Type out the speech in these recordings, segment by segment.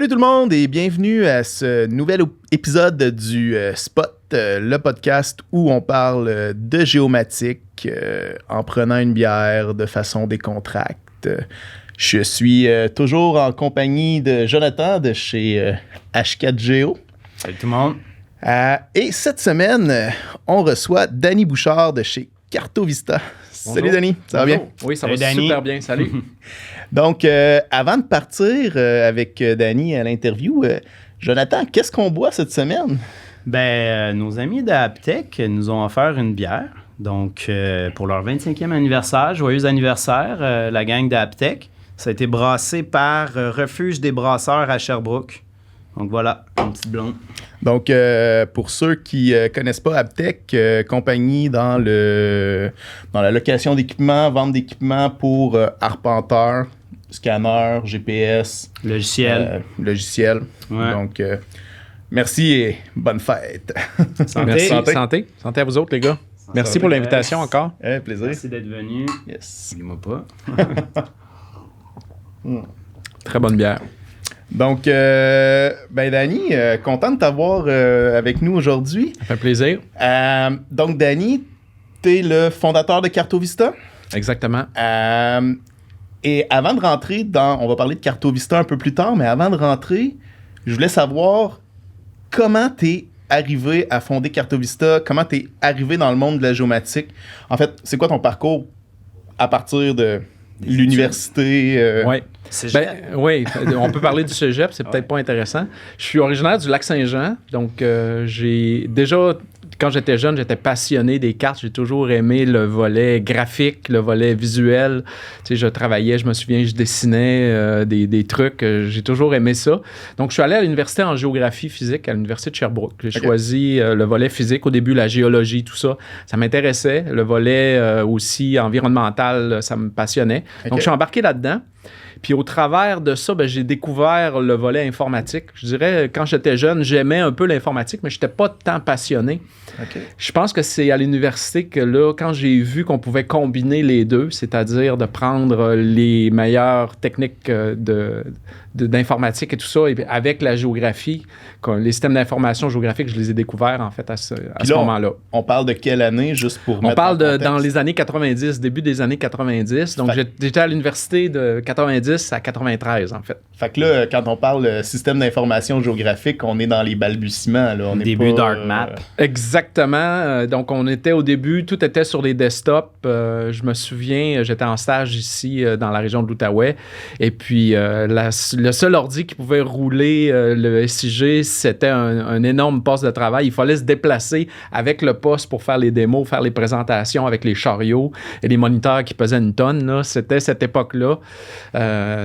Salut tout le monde et bienvenue à ce nouvel épisode du Spot, le podcast où on parle de géomatique en prenant une bière de façon décontracte. Je suis toujours en compagnie de Jonathan de chez H4Geo. Salut tout le monde. Et cette semaine, on reçoit Danny Bouchard de chez Cartovista. Bonjour. Salut Danny, ça va bien? Oui, ça Salut, va Danny. super bien, salut. Donc, avant de partir avec Danny à l'interview, Jonathan, qu'est-ce qu'on boit cette semaine? Nos amis d'Aptech nous ont offert une bière. Donc, pour leur 25e anniversaire, joyeux anniversaire, la gang d'Aptech. Ça a été brassé par Refuge des brasseurs à Sherbrooke. Donc voilà, une petite blonde. Donc, pour ceux qui ne connaissent pas Aptech, compagnie dans la location d'équipements, vente d'équipements pour arpenteurs, scanners, GPS, logiciels. Ouais. Donc, merci et bonne fête. Santé. Merci. Santé. Santé à vous autres, les gars. Merci pour l'invitation encore. Plaisir. Merci d'être venu. Yes. Dis-moi pas. Très bonne bière. Donc, Danny, content de t'avoir avec nous aujourd'hui. Ça fait plaisir. Donc, Danny, tu es le fondateur de Cartovista. Exactement. Et avant de rentrer on va parler de Cartovista un peu plus tard, mais avant de rentrer, je voulais savoir comment tu es arrivé à fonder Cartovista, comment tu es arrivé dans le monde de la géomatique. En fait, c'est quoi ton parcours à partir de l'université? Oui. Oui, on peut parler du cégep, c'est peut-être pas intéressant. Je suis originaire du Lac-Saint-Jean, donc j'ai déjà, quand j'étais jeune, j'étais passionné des cartes. J'ai toujours aimé le volet graphique, le volet visuel. Tu sais, je travaillais, je me souviens, je dessinais des trucs. J'ai toujours aimé ça. Donc, je suis allé à l'université en géographie physique, à l'université de Sherbrooke. J'ai choisi le volet physique au début, la géologie, tout ça. Ça m'intéressait. Le volet aussi environnemental, ça me passionnait. Donc, je suis embarqué là-dedans. Puis au travers de ça, j'ai découvert le volet informatique. Je dirais, quand j'étais jeune, j'aimais un peu l'informatique, mais je n'étais pas tant passionné. Okay. Je pense que c'est à l'université que là, quand j'ai vu qu'on pouvait combiner les deux, c'est-à-dire de prendre les meilleures techniques d'informatique et tout ça, et avec la géographie, les systèmes d'information géographique, je les ai découverts en fait à ce moment-là. On parle de quelle année, juste pour On mettre parle en contexte? Dans les années 90, début des années 90. Donc, j'étais à l'université de 90 à 93, en fait. Fait que là, quand on parle système d'information géographique, on est dans les balbutiements. Là. On est Début pas, d'ArcMap. Exactement. Donc, on était au début, tout était sur les desktops. Je me souviens, j'étais en stage ici dans la région de l'Outaouais. Et puis, le seul ordi qui pouvait rouler le SIG, c'était un énorme poste de travail. Il fallait se déplacer avec le poste pour faire les démos, faire les présentations avec les chariots et les moniteurs qui pesaient une tonne. Là. C'était cette époque-là.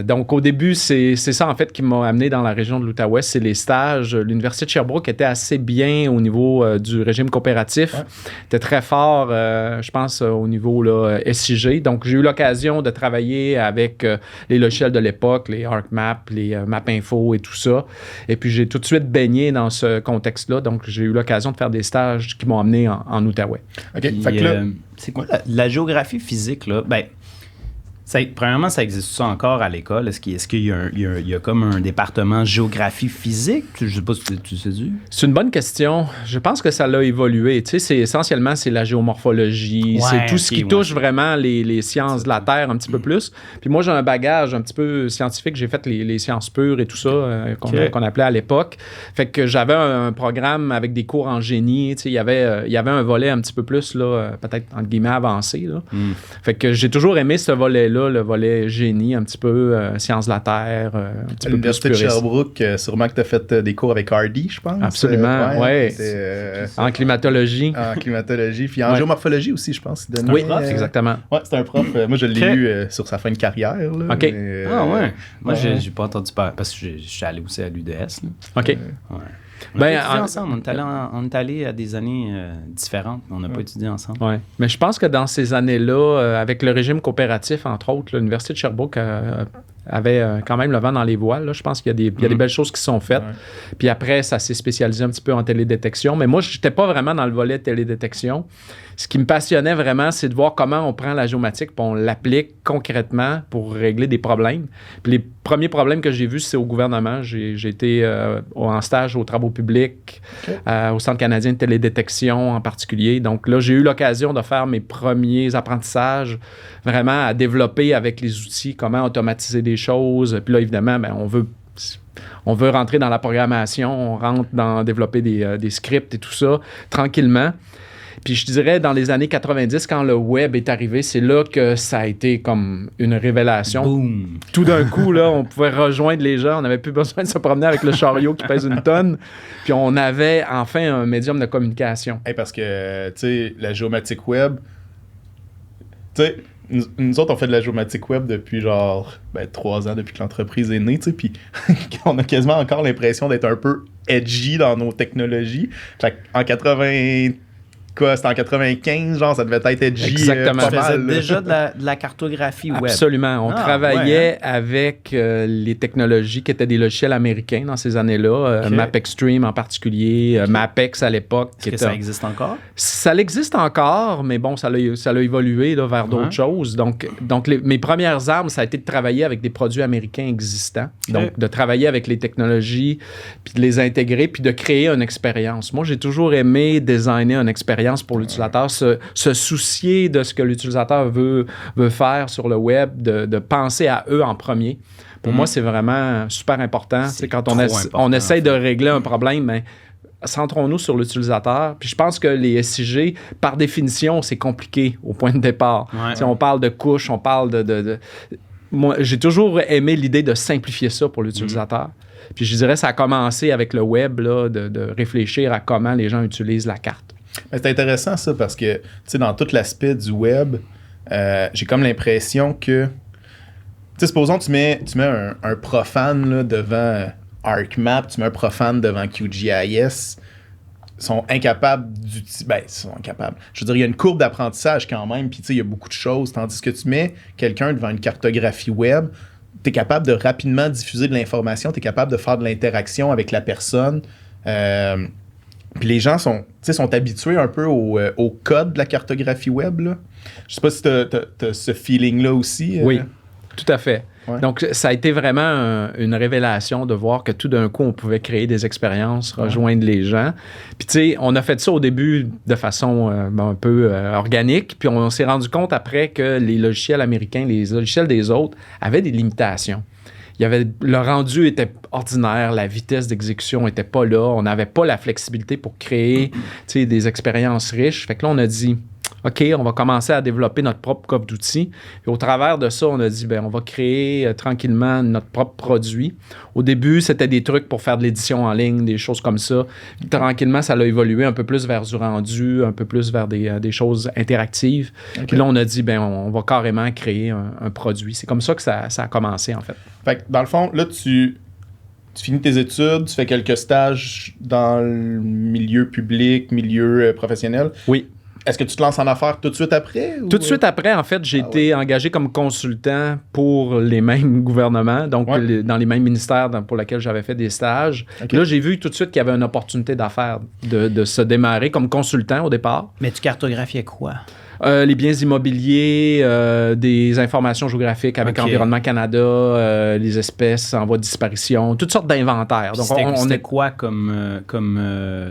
Donc, au début, c'est ça, en fait, qui m'a amené dans la région de l'Outaouais. C'est les stages. L'Université de Sherbrooke était assez bien au niveau du régime coopératif. Ouais. Était très fort, je pense, au niveau là, SIG. Donc, j'ai eu l'occasion de travailler avec les logiciels de l'époque, les ArcMap, les MapInfo et tout ça. Et puis, j'ai tout de suite baigné dans ce contexte-là. Donc, j'ai eu l'occasion de faire des stages qui m'ont amené en Outaouais. OK. Puis, Fait que là, c'est quoi la géographie physique, là? Premièrement, ça existe ça encore à l'école? Est-ce qu'il y a comme un département géographie physique? Je ne sais pas si tu sais du. C'est une bonne question. Je pense que ça l'a évolué. Tu sais, essentiellement, c'est la géomorphologie. Ouais, c'est tout ce qui touche ouais. vraiment les sciences de la Terre un petit peu plus. Puis moi, j'ai un bagage un petit peu scientifique. J'ai fait les sciences pures et tout ça qu'on appelait à l'époque. Fait que j'avais un programme avec des cours en génie. Tu sais, il y avait un volet un petit peu plus, là, peut-être, entre guillemets, avancé. Là. Fait que j'ai toujours aimé ce volet-là, le volet génie, un petit peu sciences de la Terre, un petit à peu plus l'Université de puriste. Sherbrooke, sûrement que tu as fait des cours avec Hardy, je pense. Absolument, ouais. En climatologie. En climatologie, puis en géomorphologie aussi, je pense. Oui, exactement. Ouais, c'est un prof. Moi, je l'ai eu sur sa fin de carrière. Là, OK. mais, Ouais. Moi, ouais. j'ai pas entendu parler parce que je suis allé aussi à l'UDS. Là. OK. Ouais. On a Ben, pas étudié ensemble. On est allé à des années différentes, mais on n'a pas étudié ensemble. Oui. Mais je pense que dans ces années-là, avec le régime coopératif, entre autres, l'Université de Sherbrooke avait quand même le vent dans les voiles. Là. Je pense qu'il y a des belles choses qui sont faites. Ouais. Puis après, ça s'est spécialisé un petit peu en télédétection. Mais moi, je n'étais pas vraiment dans le volet télédétection. Ce qui me passionnait vraiment, c'est de voir comment on prend la géomatique et on l'applique concrètement pour régler des problèmes. Puis les premier problème que j'ai vu, c'est au gouvernement. J'ai été en stage aux travaux publics, au Centre canadien de télédétection en particulier. Donc là, j'ai eu l'occasion de faire mes premiers apprentissages, vraiment à développer avec les outils comment automatiser des choses. Puis là, évidemment, ben, on veut rentrer dans la programmation, on rentre dans développer des scripts et tout ça, tranquillement. Puis je dirais, dans les années 90, quand le web est arrivé, c'est là que ça a été comme une révélation. Boom! Tout d'un coup, là, on pouvait rejoindre les gens. On n'avait plus besoin de se promener avec le chariot qui pèse une tonne. Puis on avait enfin un médium de communication. Hey, parce que, tu sais, la géomatique web, tu sais, nous autres, on fait de la géomatique web depuis 3 ans, depuis que l'entreprise est née, tu sais, puis on a quasiment encore l'impression d'être un peu edgy dans nos technologies. Fait en 80... C'était en 95, genre, ça devait être edgy. Exactement. Tu faisais déjà de la cartographie web. Absolument. On travaillait avec les technologies qui étaient des logiciels américains dans ces années-là. MapExtreme en particulier, MapEx à l'époque. Est-ce que ça existe encore? Ça existe encore, mais bon, ça a évolué là, vers d'autres choses. Donc mes premières armes, ça a été de travailler avec des produits américains existants. Donc, de travailler avec les technologies, puis de les intégrer, puis de créer une expérience. Moi, j'ai toujours aimé designer une expérience pour l'utilisateur, se soucier de ce que l'utilisateur veut faire sur le web, de penser à eux en premier. Pour moi, c'est vraiment super important. Quand on essaie de régler un problème, mais centrons-nous sur l'utilisateur. Puis je pense que les SIG, par définition, c'est compliqué au point de départ. On parle de couches, on parle de... Moi, j'ai toujours aimé l'idée de simplifier ça pour l'utilisateur. Puis je dirais, ça a commencé avec le web, là, de réfléchir à comment les gens utilisent la carte. C'est intéressant ça parce que tu sais, dans tout l'aspect du web, j'ai comme l'impression que, tu sais, supposons tu mets un profane là, devant ArcMap, tu mets un profane devant QGIS, ils sont incapables d'utiliser. Ben, ils sont incapables. Je veux dire, il y a une courbe d'apprentissage quand même, puis tu sais, il y a beaucoup de choses. Tandis que tu mets quelqu'un devant une cartographie web, tu es capable de rapidement diffuser de l'information, tu es capable de faire de l'interaction avec la personne. Puis les gens sont habitués un peu au code de la cartographie web. Là. Je sais pas si tu as ce feeling-là aussi. Oui, tout à fait. Ouais. Donc, ça a été vraiment une révélation de voir que tout d'un coup, on pouvait créer des expériences, rejoindre les gens. Puis, tu sais, on a fait ça au début de façon un peu organique. Puis, on s'est rendu compte après que les logiciels américains, les logiciels des autres, avaient des limitations. Le rendu était ordinaire, la vitesse d'exécution n'était pas là, on n'avait pas la flexibilité pour créer des expériences riches. Fait que là, on a dit, OK, on va commencer à développer notre propre coffre d'outils. Et au travers de ça, on a dit, on va créer tranquillement notre propre produit. Au début, c'était des trucs pour faire de l'édition en ligne, des choses comme ça. Tranquillement, ça a évolué un peu plus vers du rendu, un peu plus vers des choses interactives. Okay. Puis là, on a dit, on va carrément créer un produit. C'est comme ça que ça a commencé, en fait. Fait que dans le fond, là, tu finis tes études, tu fais quelques stages dans le milieu public, milieu professionnel. Oui. Est-ce que tu te lances en affaires tout de suite après? Tout de suite après, en fait, j'ai été engagé comme consultant pour les mêmes gouvernements, donc dans les mêmes ministères pour lesquels j'avais fait des stages. Okay. Là, j'ai vu tout de suite qu'il y avait une opportunité d'affaires de se démarrer comme consultant au départ. Mais tu cartographiais quoi? Les biens immobiliers, des informations géographiques avec Environnement Canada, les espèces en voie de disparition, toutes sortes d'inventaires. Donc, c'était quoi comme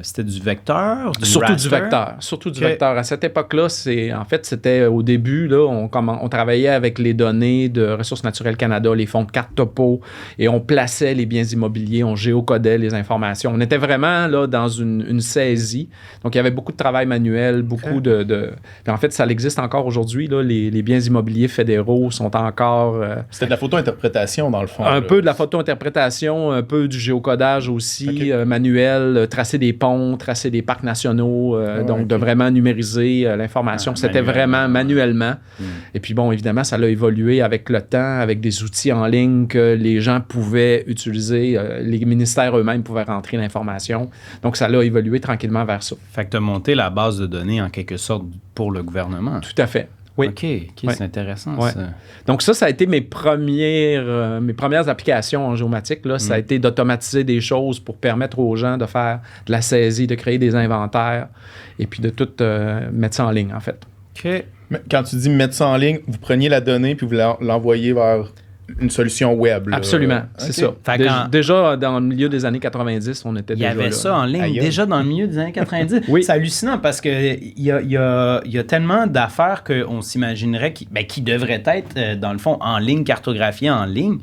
c'était du vecteur? Surtout du vecteur. Surtout du vecteur. À cette époque-là, c'était au début, là, on travaillait avec les données de Ressources naturelles Canada, les fonds de carte topo, et on plaçait les biens immobiliers, on géocodait les informations. On était vraiment là dans une saisie. Donc, il y avait beaucoup de travail manuel, beaucoup de... Puis en fait, ça existe encore aujourd'hui. Là, les biens immobiliers fédéraux sont encore... C'était de la photo-interprétation, dans le fond. Un peu de la photo-interprétation, un peu du géocodage aussi, manuel, tracer des ponts, tracer des parcs nationaux, de vraiment numériser l'information. C'était vraiment manuellement. Et puis bon, évidemment, ça a évolué avec le temps, avec des outils en ligne que les gens pouvaient utiliser. Les ministères eux-mêmes pouvaient rentrer l'information. Donc, ça a évolué tranquillement vers ça. Fait que tu as monté la base de données en quelque sorte pour le gouvernement. Tout à fait. Oui. OK, c'est intéressant ça. Donc ça a été mes premières applications en géomatique. Là. Ça a été d'automatiser des choses pour permettre aux gens de faire de la saisie, de créer des inventaires et puis de tout mettre ça en ligne, en fait. OK. Mais quand tu dis mettre ça en ligne, vous preniez la donnée puis vous l'envoyez vers... une solution web. Là. Absolument, c'est ça. Déjà, dans le milieu des années 90, on était déjà là. Il y avait ça en ligne, déjà dans le milieu des années 90. Oui. C'est hallucinant parce qu'il y a tellement d'affaires qu'on s'imaginerait qui devraient être, dans le fond, en ligne, cartographiées en ligne,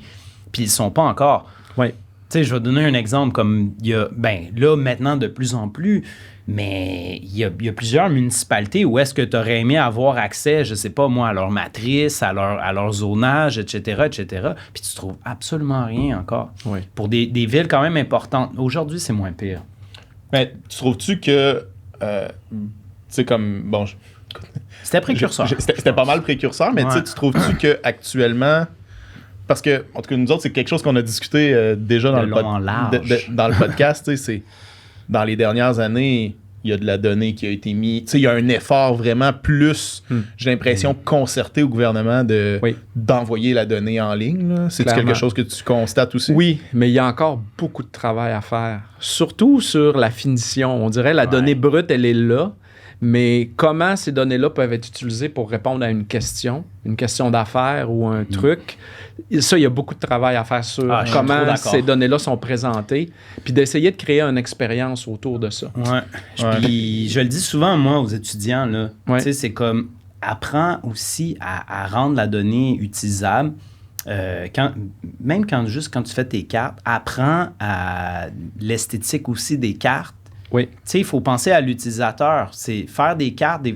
puis ils ne sont pas encore. Oui. Tu sais, je vais donner un exemple comme il y a, là, maintenant, de plus en plus, mais il y a plusieurs municipalités où est-ce que tu aurais aimé avoir accès, je sais pas moi, à leur matrice, à leur zonage, etc., etc., puis tu trouves absolument rien encore. Oui. Pour des villes quand même importantes. Aujourd'hui, c'est moins pire. Mais tu trouves-tu que, tu sais, comme, bon... C'était précurseur. C'était pas mal précurseur, mais tu trouves-tu qu'actuellement... Parce que, en tout cas, nous autres, c'est quelque chose qu'on a discuté déjà dans le podcast, tu sais, c'est... Dans les dernières années, il y a de la donnée qui a été mise. Tu sais, il y a un effort vraiment plus, j'ai l'impression, concerté au gouvernement d'envoyer la donnée en ligne. C'est quelque chose que tu constates aussi? Oui, mais il y a encore beaucoup de travail à faire. Surtout sur la finition. On dirait la donnée brute, elle est là. Mais comment ces données-là peuvent être utilisées pour répondre à une question d'affaires ou un truc, ça, il y a beaucoup de travail à faire sur comment ces données-là sont présentées, puis d'essayer de créer une expérience autour de ça. Puis je le dis souvent, moi, aux étudiants, là, tu sais, c'est comme, apprends aussi à rendre la donnée utilisable. Même quand tu fais tes cartes, apprends à l'esthétique aussi des cartes. Oui. Tu sais, il faut penser à l'utilisateur. C'est faire des cartes.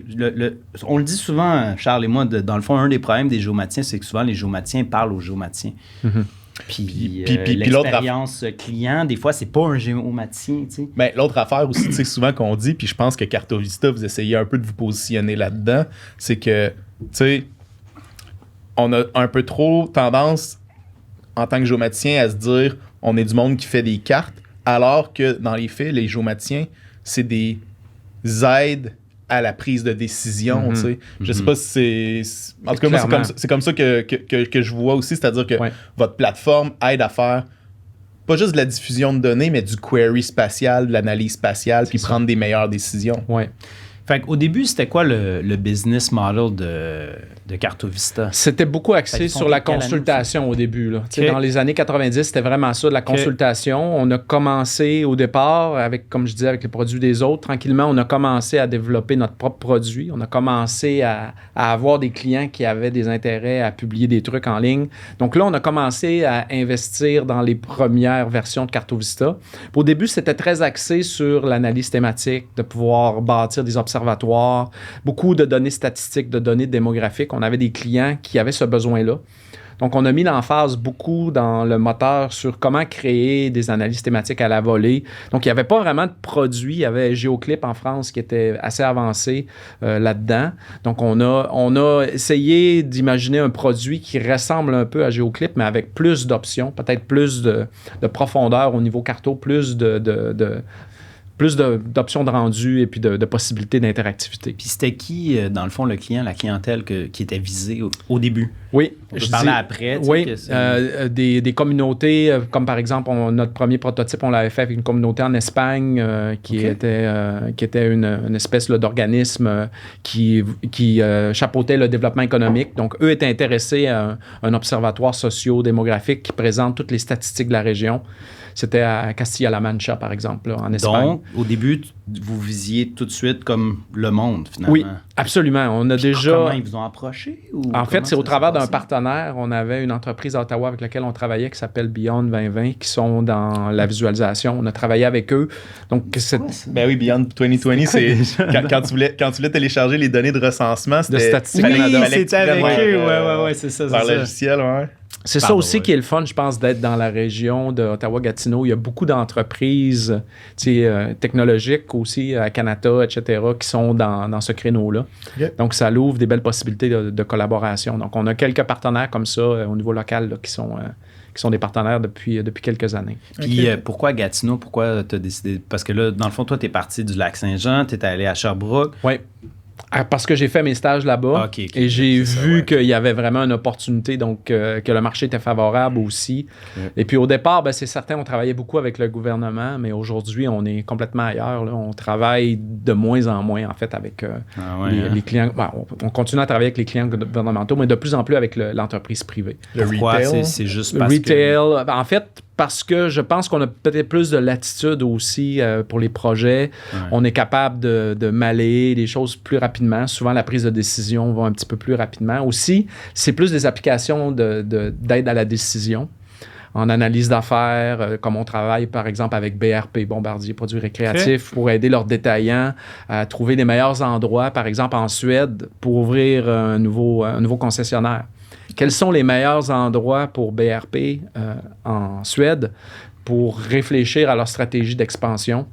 On le dit souvent, Charles et moi, dans le fond, un des problèmes des géomatiens, c'est que souvent, les géomatiens parlent aux géomatiens. Mm-hmm. Puis l'expérience client, des fois, c'est pas un géomaticien, tu sais. Ben, l'autre affaire aussi, tu sais, souvent qu'on dit, puis je pense que Cartovista, vous essayez un peu de vous positionner là-dedans, c'est que, tu sais, on a un peu trop tendance, en tant que géomaticien, à se dire, on est du monde qui fait des cartes, alors que dans les faits, les géomaticiens, c'est des aides à la prise de décision. Tu sais. Je sais pas si c'est... En tout cas, moi, c'est comme ça que je vois aussi, c'est-à-dire que votre plateforme aide à faire pas juste de la diffusion de données, mais du query spatial, de l'analyse spatiale, puis prendre des meilleures décisions. Oui. Fait qu'au début, c'était quoi le business model de Cartovista? C'était beaucoup axé sur la consultation au début. Là. Okay. Dans les années 90, c'était vraiment ça, de la consultation. On a commencé au départ, avec, comme je disais, avec les produits des autres. Tranquillement, on a commencé à développer notre propre produit. On a commencé à avoir des clients qui avaient des intérêts à publier des trucs en ligne. Donc là, on a commencé à investir dans les premières versions de Cartovista. Au début, c'était très axé sur l'analyse thématique, de pouvoir bâtir des observations, beaucoup de données statistiques, de données démographiques. On avait des clients qui avaient ce besoin-là. Donc, on a mis l'emphase beaucoup dans le moteur sur comment créer des analyses thématiques à la volée. Donc, il n'y avait pas vraiment de produit. Il y avait Géoclip en France qui était assez avancé là-dedans. Donc, on a essayé d'imaginer un produit qui ressemble un peu à Géoclip, mais avec plus d'options, peut-être plus de profondeur au niveau carto, plus d'options de rendu et puis de possibilités d'interactivité. Puis c'était qui, dans le fond, le client, la clientèle qui était visée au début? Oui. Je parlais après. Oui, des communautés, comme par exemple, notre premier prototype, on l'avait fait avec une communauté en Espagne qui était une espèce d'organisme qui chapeautait le développement économique. Donc, eux étaient intéressés à un observatoire socio-démographique qui présente toutes les statistiques de la région. C'était à Castilla-La Mancha, par exemple, là, en Espagne. Donc, au début, vous visiez tout de suite comme le monde, finalement. Oui, absolument. On a déjà... Comment ils vous ont approché? En fait, c'est au travers d'un partenaire. On avait une entreprise à Ottawa avec laquelle on travaillait qui s'appelle Beyond 2020, qui sont dans la visualisation. On a travaillé avec eux. Donc, ben oui, Beyond 2020, c'est quand tu voulais télécharger les données de recensement, c'était... De Statistique Canada. Oui, c'était avec eux. Oui, c'est ça. Par logiciel, ouais. C'est ça aussi qui est le fun, je pense, d'être dans la région d'Ottawa-Gatineau. Il y a beaucoup d'entreprises technologiques aussi, à Canada, etc., qui sont dans ce créneau-là. Yeah. Donc, ça l'ouvre des belles possibilités de collaboration. Donc, on a quelques partenaires comme ça au niveau local là, qui sont des partenaires depuis quelques années. Puis, pourquoi Gatineau? Pourquoi tu as décidé? Parce que là, dans le fond, toi, tu es parti du Lac-Saint-Jean, tu es allé à Sherbrooke. Oui. Parce que j'ai fait mes stages là-bas et j'ai vu qu'il y avait vraiment une opportunité, donc que le marché était favorable aussi. Et puis au départ, c'est certain, on travaillait beaucoup avec le gouvernement, mais aujourd'hui, on est complètement ailleurs. Là. On travaille de moins en moins, en fait, avec les clients. On continue à travailler avec les clients gouvernementaux, mais de plus en plus avec l'entreprise privée. Pourquoi? Retail? C'est juste Le parce retail, en fait, parce que je pense qu'on a peut-être plus de latitude aussi pour les projets. Ouais. On est capable de malayer les choses plus rapidement. Souvent, la prise de décision va un petit peu plus rapidement. Aussi, c'est plus des applications d'aide à la décision. En analyse d'affaires, comme on travaille par exemple avec BRP, Bombardier Produits Récréatifs, pour aider leurs détaillants à trouver les meilleurs endroits, par exemple en Suède, pour ouvrir un nouveau concessionnaire. Quels sont les meilleurs endroits pour BRP en Suède pour réfléchir à leur stratégie d'expansion?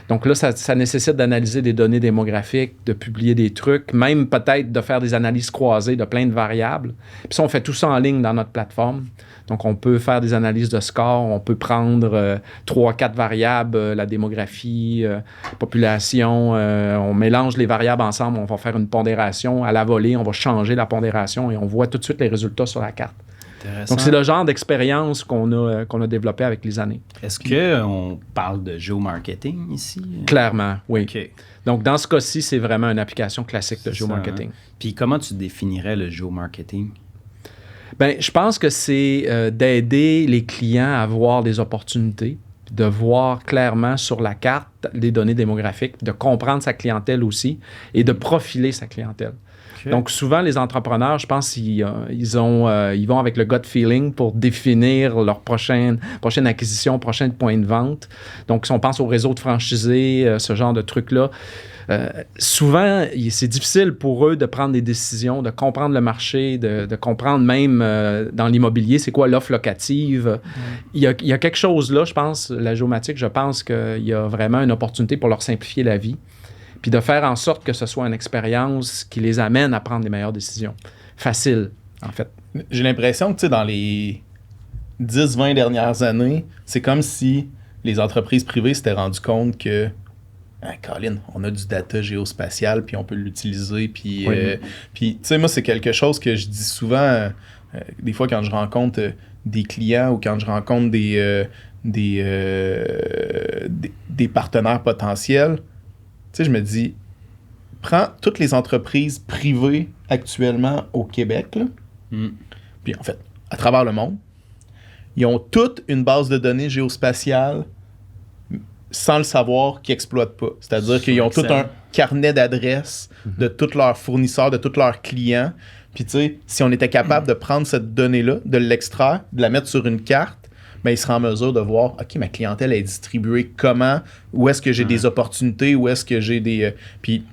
Donc là, ça nécessite d'analyser des données démographiques, de publier des trucs, même peut-être de faire des analyses croisées de plein de variables. Puis ça, on fait tout ça en ligne dans notre plateforme. Donc, on peut faire des analyses de score, on peut prendre 3-4 variables, la démographie, population, on mélange les variables ensemble, on va faire une pondération à la volée, on va changer la pondération et on voit tout de suite les résultats sur la carte. Donc, c'est le genre d'expérience qu'on a développé avec les années. Est-ce qu'on parle de géomarketing ici? Clairement, oui. Okay. Donc, dans ce cas-ci, c'est vraiment une application classique de géomarketing. Puis, comment tu définirais le géomarketing? Bien, je pense que c'est d'aider les clients à voir des opportunités, de voir clairement sur la carte les données démographiques, de comprendre sa clientèle aussi et de profiler sa clientèle. Okay. Donc, souvent, les entrepreneurs, je pense ils vont avec le gut feeling pour définir leur prochaine acquisition, prochain point de vente. Donc, si on pense au réseau de franchisés, ce genre de trucs-là, souvent, c'est difficile pour eux de prendre des décisions, de comprendre le marché, de comprendre même dans l'immobilier, c'est quoi l'offre locative. Il y a quelque chose là, je pense, la géomatique, je pense qu'il y a vraiment une opportunité pour leur simplifier la vie, puis de faire en sorte que ce soit une expérience qui les amène à prendre les meilleures décisions. Facile, en fait. J'ai l'impression que, dans les 10-20 dernières années, c'est comme si les entreprises privées s'étaient rendues compte que Colin, on a du data géospatial, puis on peut l'utiliser. Puis, tu sais, moi, c'est quelque chose que je dis souvent, des fois, quand je rencontre des clients ou quand je rencontre des partenaires potentiels. Tu sais, je me dis, prends toutes les entreprises privées actuellement au Québec, là, puis en fait, à travers le monde, ils ont toutes une base de données géospatiale sans le savoir, qu'ils n'exploitent pas. C'est-à-dire qu'ils ont tout un carnet d'adresses de tous leurs fournisseurs, de tous leurs clients. Puis, tu sais, si on était capable de prendre cette donnée-là, de l'extraire, de la mettre sur une carte, bien, il sera en mesure de voir, OK, ma clientèle est distribuée comment, où est-ce que j'ai des opportunités, où est-ce que j'ai des... Puis,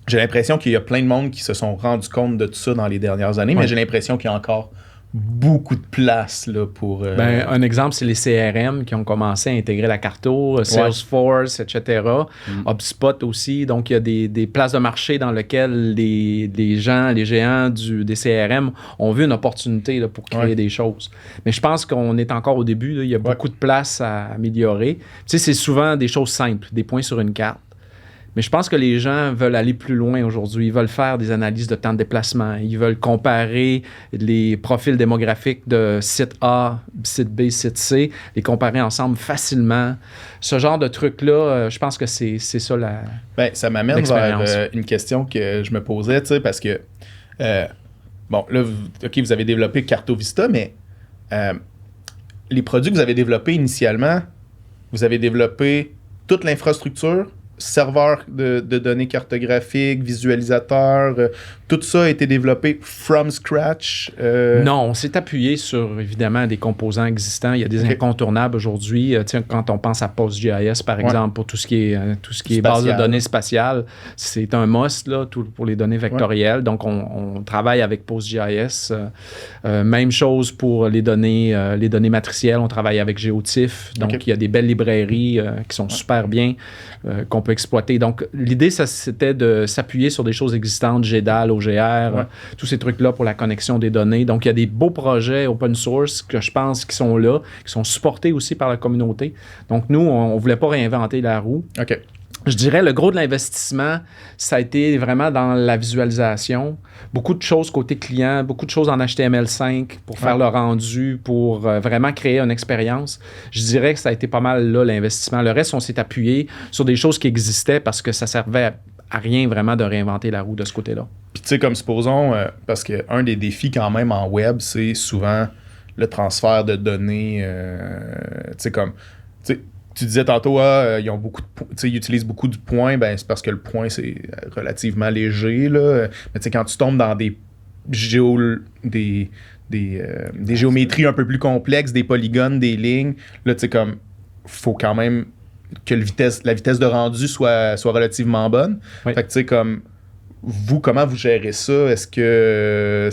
j'ai l'impression qu'il y a plein de monde qui se sont rendus compte de tout ça dans les dernières années, mais j'ai l'impression qu'il y a encore beaucoup de place là, pour... un exemple, c'est les CRM qui ont commencé à intégrer la Carto, Salesforce, etc. HubSpot aussi. Donc, il y a des places de marché dans lesquelles les géants des CRM ont vu une opportunité là, pour créer des choses. Mais je pense qu'on est encore au début. Là, il y a beaucoup de place à améliorer. Tu sais, c'est souvent des choses simples, des points sur une carte. Mais je pense que les gens veulent aller plus loin aujourd'hui. Ils veulent faire des analyses de temps de déplacement. Ils veulent comparer les profils démographiques de site A, site B, site C, les comparer ensemble facilement. Ce genre de truc-là, je pense que c'est ça la Bien, ça m'amène vers une question que je me posais, tu sais, parce que, bon, là, vous avez développé Cartovista, mais les produits que vous avez développés initialement, vous avez développé toute l'infrastructure, serveur de données cartographiques, visualisateur, tout ça a été développé from scratch? Non, on s'est appuyé sur, évidemment, des composants existants. Il y a des incontournables aujourd'hui. Quand on pense à PostGIS, par exemple, pour tout ce qui est base de données spatiales, c'est un must là, pour les données vectorielles. Donc, on travaille avec PostGIS. Même chose pour les données matricielles. On travaille avec Geotiff. Donc, il y a des belles librairies qui sont super bien, qu'on peut exploiter. Donc, l'idée, c'était de s'appuyer sur des choses existantes, GEDAL, OGR, tous ces trucs-là pour la connexion des données. Donc, il y a des beaux projets open source que je pense qui sont là, qui sont supportés aussi par la communauté. Donc, nous, on ne voulait pas réinventer la roue. Je dirais le gros de l'investissement, ça a été vraiment dans la visualisation. Beaucoup de choses côté client, beaucoup de choses en HTML5 pour faire le rendu, pour vraiment créer une expérience. Je dirais que ça a été pas mal là l'investissement. Le reste, on s'est appuyé sur des choses qui existaient parce que ça servait à rien vraiment de réinventer la roue de ce côté-là. Puis tu sais, comme supposons, parce qu'un des défis quand même en web, c'est souvent le transfert de données. Tu sais, comme... Tu disais tantôt, ils ont beaucoup ils utilisent beaucoup de points, ben c'est parce que le point, c'est relativement léger, là. Mais tu sais, quand tu tombes dans des géométries un peu plus complexes, des polygones, des lignes, là, tu sais, comme, faut quand même que la vitesse de rendu soit relativement bonne. Oui. Fait que tu sais, comme, vous, comment vous gérez ça? Est-ce que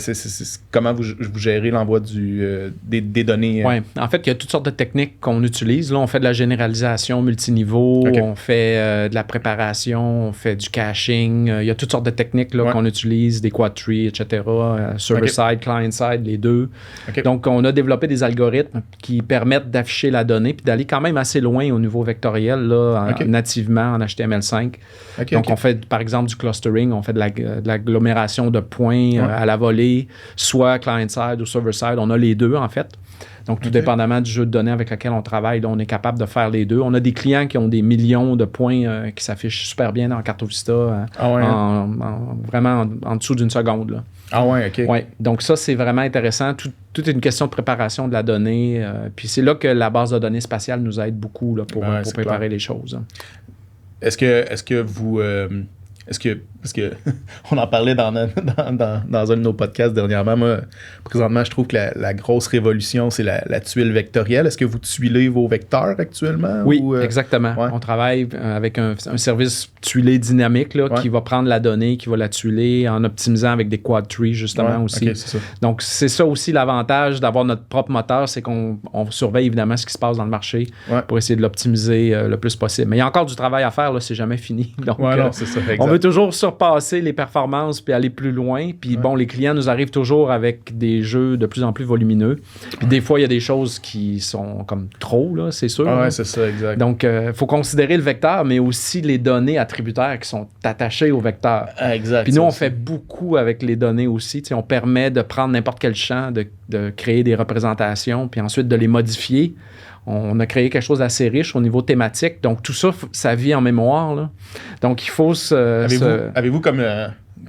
comment vous gérez l'envoi des données? Oui, en fait, il y a toutes sortes de techniques qu'on utilise. Là, on fait de la généralisation multiniveau, on fait de la préparation, on fait du caching. Il y a toutes sortes de techniques là, qu'on utilise, des quad trees, etc. Server-side, client-side, les deux. Donc, on a développé des algorithmes qui permettent d'afficher la donnée puis d'aller quand même assez loin au niveau vectoriel, là, nativement en HTML5. Donc, on fait, par exemple, du clustering, on fait de l'agglomération de points à la volée, soit client-side ou server-side. On a les deux, en fait. Donc, tout dépendamment du jeu de données avec lequel on travaille, là, on est capable de faire les deux. On a des clients qui ont des millions de points qui s'affichent super bien dans CartoVista, vraiment en dessous d'une seconde. Là. Ah ouais, OK. Ouais. Donc, ça, c'est vraiment intéressant. Tout est une question de préparation de la donnée. Puis c'est là que la base de données spatiale nous aide beaucoup là, pour préparer les choses. Hein. Est-ce que vous... parce que on en parlait dans un de nos podcasts dernièrement. Moi, présentement, je trouve que la grosse révolution, c'est la tuile vectorielle. Est-ce que vous tuilez vos vecteurs actuellement? Oui, exactement. Ouais. On travaille avec un service tuilé dynamique là, qui va prendre la donnée, qui va la tuiler en optimisant avec des quad trees, justement, aussi. Okay, c'est ça. Donc, c'est ça aussi l'avantage d'avoir notre propre moteur, c'est qu'on surveille évidemment ce qui se passe dans le marché pour essayer de l'optimiser le plus possible. Mais il y a encore du travail à faire, là, c'est jamais fini. Donc, non, c'est ça, on veut toujours surpasser les performances puis aller plus loin. Puis bon, les clients nous arrivent toujours avec des jeux de plus en plus volumineux. Puis des fois, il y a des choses qui sont comme trop, là, c'est sûr. Ah ouais, c'est ça, exact. Donc, il faut considérer le vecteur, mais aussi les données attributaires qui sont attachées au vecteur. Ah, exact. Puis nous, on fait beaucoup avec les données aussi. T'sais, on permet de prendre n'importe quel champ, de créer des représentations, puis ensuite de les modifier. On a créé quelque chose d'assez riche au niveau thématique. Donc, tout ça, ça vit en mémoire. Là. Donc, il faut Avez-vous comme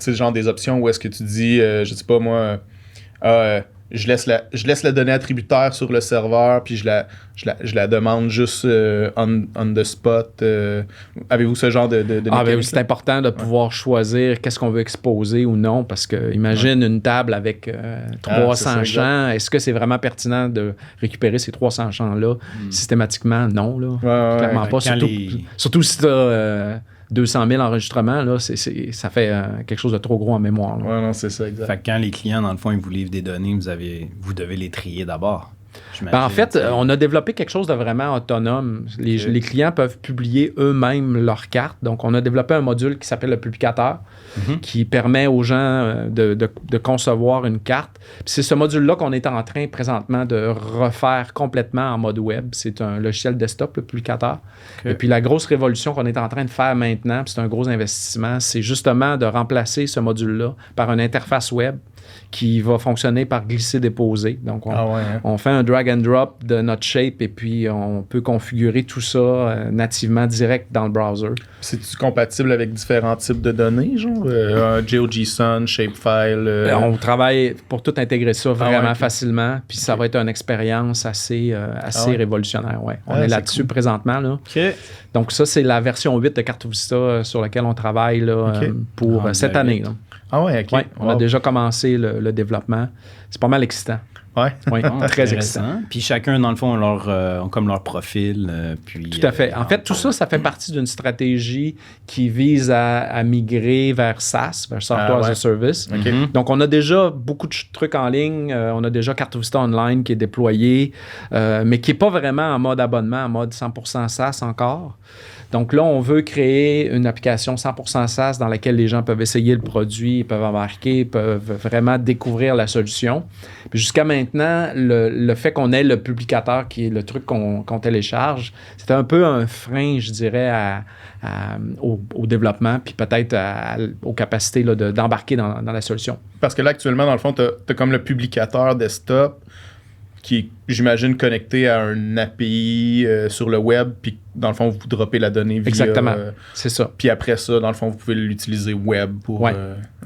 genre des options où est-ce que tu dis, je sais pas moi, je laisse la donnée attributaire sur le serveur, puis je la demande juste on the spot. Avez-vous ce genre de ben, c'est important de pouvoir choisir qu'est-ce qu'on veut exposer ou non, parce que imagine une table avec 300 champs. Est-ce que c'est vraiment pertinent de récupérer ces 300 champs-là systématiquement? Non, là. Clairement pas. Surtout si tu as 200 000 enregistrements, là, ça fait quelque chose de trop gros en mémoire. Oui, non, c'est ça, exact. Fait que quand les clients, dans le fond, ils vous livrent des données, vous devez les trier d'abord. En fait, on a développé quelque chose de vraiment autonome. Les clients peuvent publier eux-mêmes leurs cartes. Donc, on a développé un module qui s'appelle le publicateur, qui permet aux gens de concevoir une carte. Puis c'est ce module-là qu'on est en train présentement de refaire complètement en mode web. C'est un logiciel desktop, le publicateur. Et puis la grosse révolution qu'on est en train de faire maintenant, puis c'est un gros investissement, c'est justement de remplacer ce module-là par une interface web qui va fonctionner par glisser-déposer. Donc, on fait un drag and drop de notre shape et puis on peut configurer tout ça nativement direct dans le browser. C'est-tu compatible avec différents types de données, genre GeoJSON, Shapefile? On travaille pour tout intégrer ça vraiment facilement, puis ça va être une expérience assez révolutionnaire. Ouais. On est là-dessus présentement. Là. Donc, ça, c'est la version 8 de CartoVista sur laquelle on travaille là, pour cette année. Là. Ah ouais, OK. Ouais, on a déjà commencé le développement. C'est pas mal excitant. Ouais. Très excitant. Puis chacun, dans le fond, ont comme leur profil. Puis, tout à fait. En fait, tout ça, ça fait partie d'une stratégie qui vise à migrer vers SaaS, vers Software as a Service. Donc, on a déjà beaucoup de trucs en ligne. On a déjà CartoVista Online qui est déployé, mais qui n'est pas vraiment en mode abonnement, en mode 100% SaaS encore. Donc là, on veut créer une application 100% SaaS dans laquelle les gens peuvent essayer le produit, peuvent embarquer, peuvent vraiment découvrir la solution. Puis jusqu'à maintenant, le fait qu'on ait le publicateur qui est le truc qu'on télécharge, c'était un peu un frein, je dirais, au développement, puis peut-être aux capacités là, d'embarquer dans la solution. Parce que là, actuellement, dans le fond, tu as comme le publicateur desktop qui est, j'imagine, connecté à un API sur le web, puis dans le fond, vous droppez la donnée via... Exactement, c'est ça. Puis après ça, dans le fond, vous pouvez l'utiliser web pour... Ouais.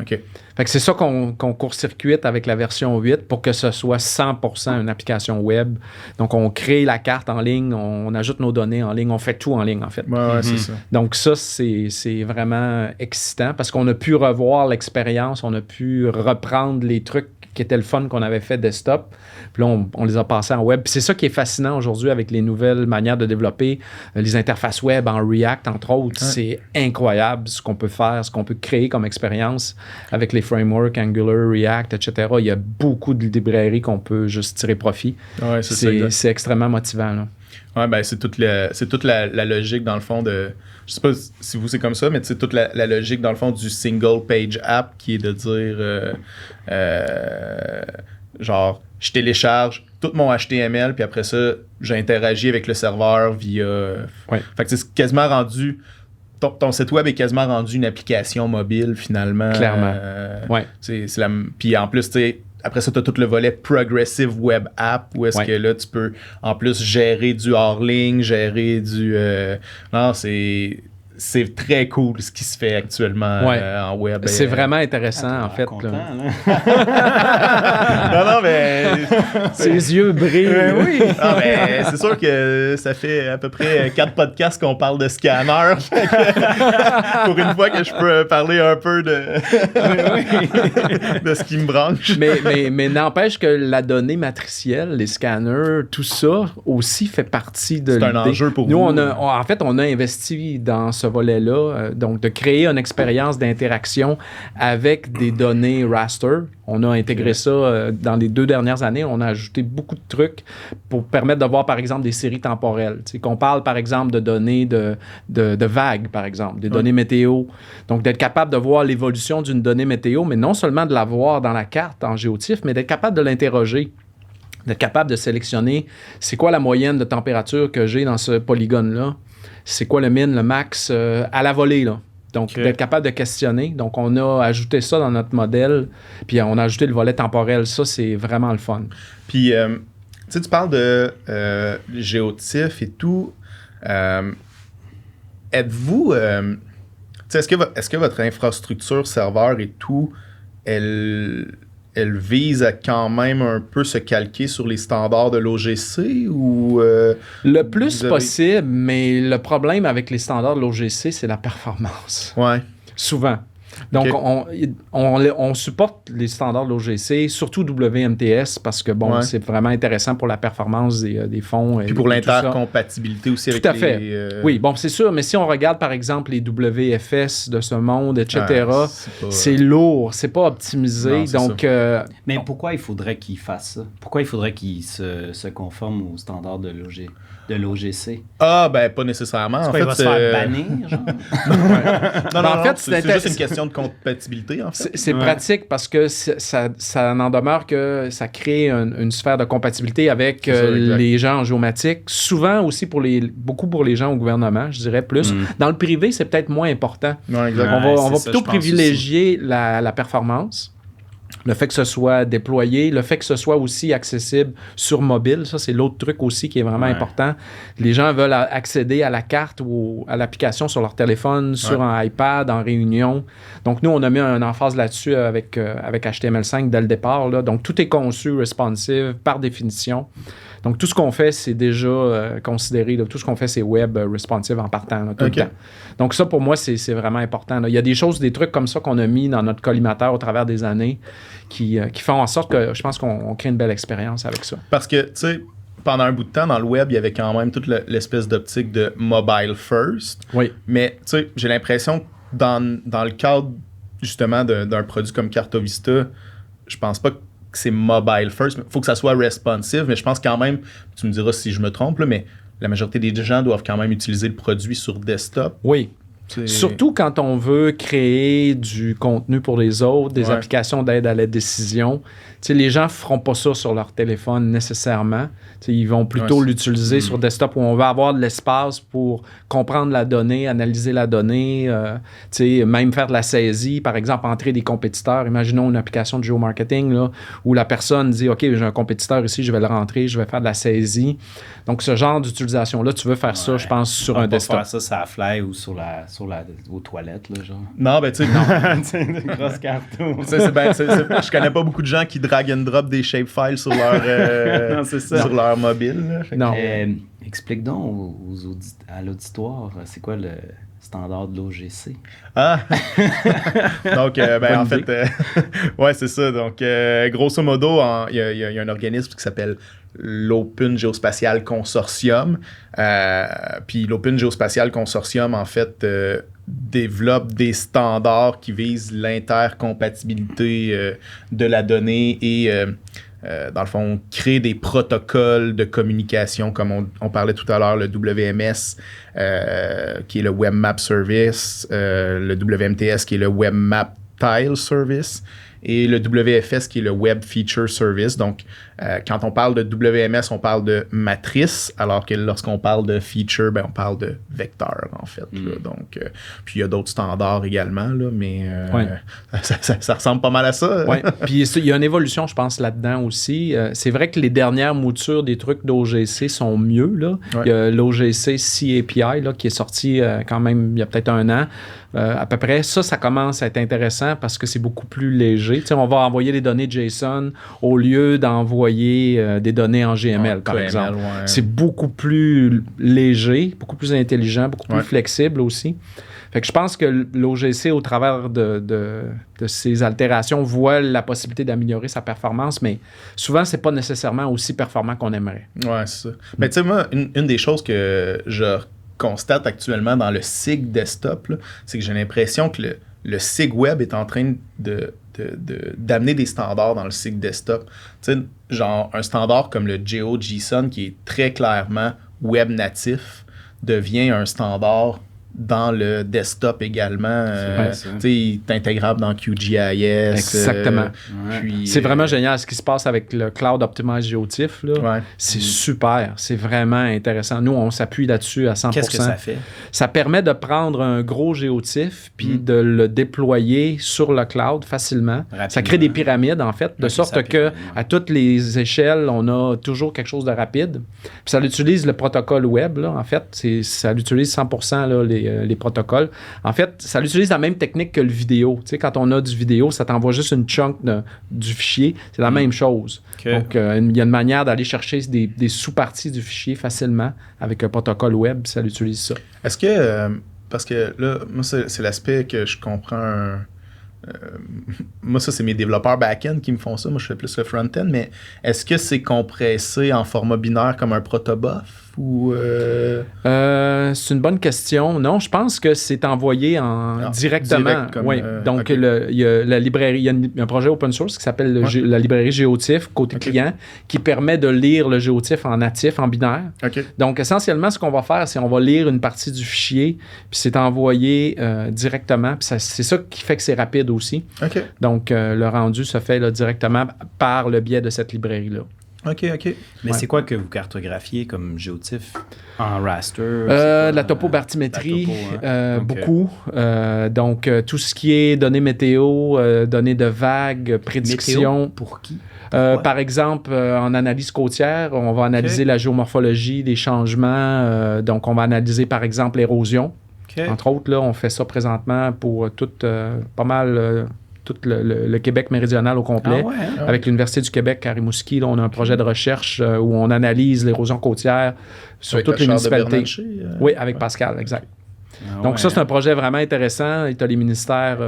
OK. Fait que c'est ça qu'on court-circuite avec la version 8 pour que ce soit 100% une application web. Donc, on crée la carte en ligne, on ajoute nos données en ligne, on fait tout en ligne, en fait. Ouais, c'est ça. Donc, ça, c'est vraiment excitant parce qu'on a pu revoir l'expérience, on a pu reprendre les trucs qui étaient le fun qu'on avait fait desktop. Puis là, on les a passés en web. Puis c'est ça qui est fascinant aujourd'hui avec les nouvelles manières de développer les interfaces web en React, entre autres. Ouais. C'est incroyable ce qu'on peut faire, ce qu'on peut créer comme expérience avec les frameworks Angular, React, etc. Il y a beaucoup de librairies qu'on peut juste tirer profit. Ouais, c'est extrêmement motivant, là. Ouais, ben c'est toute la logique, dans le fond, de... Je sais pas si vous, c'est comme ça, mais c'est toute la logique, dans le fond, du single page app qui est de dire... genre, je télécharge tout mon HTML, puis après ça, j'interagis avec le serveur via... Ouais. Fait que c'est quasiment rendu... Ton site web est quasiment rendu une application mobile, finalement. Clairement. Ouais. Puis en plus, tu sais, après ça, tu as tout le volet Progressive Web App, où est-ce que là, tu peux en plus gérer du hors-ligne, gérer du... Non, c'est très cool ce qui se fait actuellement en web. C'est vraiment intéressant, en fait. Content, là. Non, mais... Ses yeux brillent. Oui. Non, mais c'est sûr que ça fait à peu près 4 podcasts qu'on parle de scanner. Pour une fois que je peux parler un peu de ce qui me branche. Mais n'empêche que la donnée matricielle, les scanners, tout ça aussi fait partie de l'idée. C'est un enjeu pour nous. vous. En fait, on a investi dans ce volet-là, donc de créer une expérience d'interaction avec des données raster. On a intégré ça dans les 2 dernières années. On a ajouté beaucoup de trucs pour permettre de voir, par exemple, des séries temporelles. Tu sais, qu'on parle, par exemple, de données de vagues, par exemple, des données météo. Donc, d'être capable de voir l'évolution d'une donnée météo, mais non seulement de la voir dans la carte en géotiff, mais d'être capable de l'interroger. D'être capable de sélectionner c'est quoi la moyenne de température que j'ai dans ce polygone-là. C'est quoi le min, le max à la volée, là. Donc, d'être capable de questionner. Donc, on a ajouté ça dans notre modèle, puis on a ajouté le volet temporel. Ça, c'est vraiment le fun. Puis, tu sais, tu parles de géotiff et tout. Êtes-vous... tu sais, est-ce que votre infrastructure serveur et tout, elle vise à quand même un peu se calquer sur les standards de l'OGC ou... le plus possible, mais le problème avec les standards de l'OGC, c'est la performance. Ouais. Souvent. Donc, on supporte les standards de l'OGC, surtout WMTS, parce que, bon, c'est vraiment intéressant pour la performance des fonds. Puis pour l'intercompatibilité aussi avec tout à fait. Oui, bon, c'est sûr, mais si on regarde, par exemple, les WFS de ce monde, etc., c'est lourd, c'est pas optimisé. Non, donc, mais pourquoi il faudrait qu'ils fassent ça? Pourquoi il faudrait qu'ils se conforment aux standards de l'OGC? Ah, ben, pas nécessairement. En fait, il va se faire bannir, genre? Non, en fait, c'est juste une question de compatibilité, en fait. C'est pratique parce que ça n'en demeure que ça crée une sphère de compatibilité avec les gens en géomatique. Souvent aussi beaucoup pour les gens au gouvernement, je dirais plus. Dans le privé, c'est peut-être moins important. Ouais, on va plutôt privilégier la performance. Le fait que ce soit déployé, le fait que ce soit aussi accessible sur mobile, ça, c'est l'autre truc aussi qui est vraiment important. Les gens veulent accéder à la carte ou à l'application sur leur téléphone, sur un iPad, en réunion. Donc, nous, on a mis un emphase là-dessus avec HTML5 dès le départ, là. Donc, tout est conçu responsive par définition. Donc, tout ce qu'on fait, c'est déjà considéré. Là, tout ce qu'on fait, c'est web responsive en partant, là, tout le temps. Donc, ça, pour moi, c'est vraiment important, là. Il y a des choses, des trucs comme ça qu'on a mis dans notre collimateur au travers des années qui font en sorte que je pense qu'on crée une belle expérience avec ça. Parce que, tu sais, pendant un bout de temps, dans le web, il y avait quand même toute l'espèce d'optique de mobile first. Oui. Mais, tu sais, j'ai l'impression que dans le cadre, justement, d'un produit comme Cartovista, je pense pas que c'est mobile first. Il faut que ça soit responsive, mais je pense quand même, tu me diras si je me trompe, là, mais la majorité des gens doivent quand même utiliser le produit sur desktop. Oui. Surtout quand on veut créer du contenu pour les autres, des applications d'aide à la décision. Les gens ne feront pas ça sur leur téléphone nécessairement. Ils vont plutôt l'utiliser sur desktop où on va avoir de l'espace pour comprendre la donnée, analyser la donnée, même faire de la saisie, par exemple, entrer des compétiteurs. Imaginons une application de géomarketing là, où la personne dit « OK, j'ai un compétiteur ici, je vais le rentrer, je vais faire de la saisie. » Donc, ce genre d'utilisation-là, tu veux faire ça, je pense, sur un desktop. Faire ça sur la fly ou aux toilettes, là, genre. Non, ben tu sais, non. C'est une grosse carton. Je connais pas beaucoup de gens qui drag and drop des shapefiles sur leur, sur leur mobile. Là. Non. Explique donc à l'auditoire, c'est quoi le standard de l'OGC? Ah! Donc, en fait, ouais, c'est ça. Donc, grosso modo, il y a un organisme qui s'appelle l'Open Geospatial Consortium. Puis l'Open Geospatial Consortium, en fait, développe des standards qui visent l'intercompatibilité de la donnée et, dans le fond, créer des protocoles de communication, comme on parlait tout à l'heure, le WMS, qui est le Web Map Service, le WMTS, qui est le Web Map Tile Service, et le WFS, qui est le Web Feature Service. Donc, quand on parle de WMS, on parle de matrice, alors que lorsqu'on parle de feature, on parle de vecteur, en fait. Là. Donc, puis il y a d'autres standards également, là, mais ça ressemble pas mal à ça. Oui, puis il y a une évolution, je pense, là-dedans aussi. C'est vrai que les dernières moutures des trucs d'OGC sont mieux. Là. Ouais. Il y a l'OGC C-API là, qui est sorti quand même il y a peut-être un an. À peu près, ça commence à être intéressant parce que c'est beaucoup plus léger. T'sais, on va envoyer des données JSON au lieu d'envoyer des données en GML, par exemple. C'est beaucoup plus léger, beaucoup plus intelligent, beaucoup plus flexible aussi. Fait que je pense que l'OGC, au travers de ces altérations, voit la possibilité d'améliorer sa performance, mais souvent, c'est pas nécessairement aussi performant qu'on aimerait. Ouais, c'est ça. Mais tu sais, moi, une des choses que je constate actuellement dans le SIG desktop, là, c'est que j'ai l'impression que le SIG web est en train d'amener des standards dans le SIG desktop. Tu sais, genre un standard comme le GeoJSON qui est très clairement web natif devient un standard dans le desktop également. Il est intégrable dans QGIS. Exactement. Puis, c'est vraiment génial ce qui se passe avec le Cloud Optimized GeoTIFF. Là. C'est super. C'est vraiment intéressant. Nous, on s'appuie là-dessus à 100%. Qu'est-ce que ça fait? Ça permet de prendre un gros GeoTIFF puis de le déployer sur le cloud facilement. Rapidement. Ça crée des pyramides, en fait, de sorte que à toutes les échelles, on a toujours quelque chose de rapide. Puis ça utilise le protocole web, là, en fait. Ça utilise 100% là, les protocoles. En fait, ça utilise la même technique que le vidéo. Tu sais, quand on a du vidéo, ça t'envoie juste une chunk du fichier. C'est la même chose. Okay. Donc, il y a une manière d'aller chercher des sous-parties du fichier facilement avec un protocole web. Ça utilise ça. Est-ce que... parce que là, moi, c'est l'aspect que je comprends... moi, ça, c'est mes développeurs back-end qui me font ça. Moi, je fais plus le front-end. Mais est-ce que c'est compressé en format binaire comme un protobuf? Ou c'est une bonne question. Non, je pense que c'est envoyé directement. Donc, il y a la librairie, il y a un projet open source qui s'appelle la librairie GeoTIFF côté client qui permet de lire le GeoTIFF en natif, en binaire. Donc, essentiellement, ce qu'on va faire, c'est qu'on va lire une partie du fichier, puis c'est envoyé directement. Puis c'est ça qui fait que c'est rapide aussi. Donc, le rendu se fait là, directement par le biais de cette librairie-là. OK. Mais c'est quoi que vous cartographiez comme GeoTIFF en raster? La topobartimétrie, beaucoup. Donc, tout ce qui est données météo, données de vagues, prédictions. Météo pour qui? Par exemple, en analyse côtière, on va analyser la géomorphologie, les changements. Donc, on va analyser, par exemple, l'érosion. Entre autres, là, on fait ça présentement pour pas mal... tout le Québec méridional au complet. Avec l'Université du Québec à Rimouski, là, on a un projet de recherche où on analyse l'érosion côtière sur toutes les municipalités. Oui, avec Pascal, exact. Donc ça, c'est un projet vraiment intéressant. Et tu as les ministères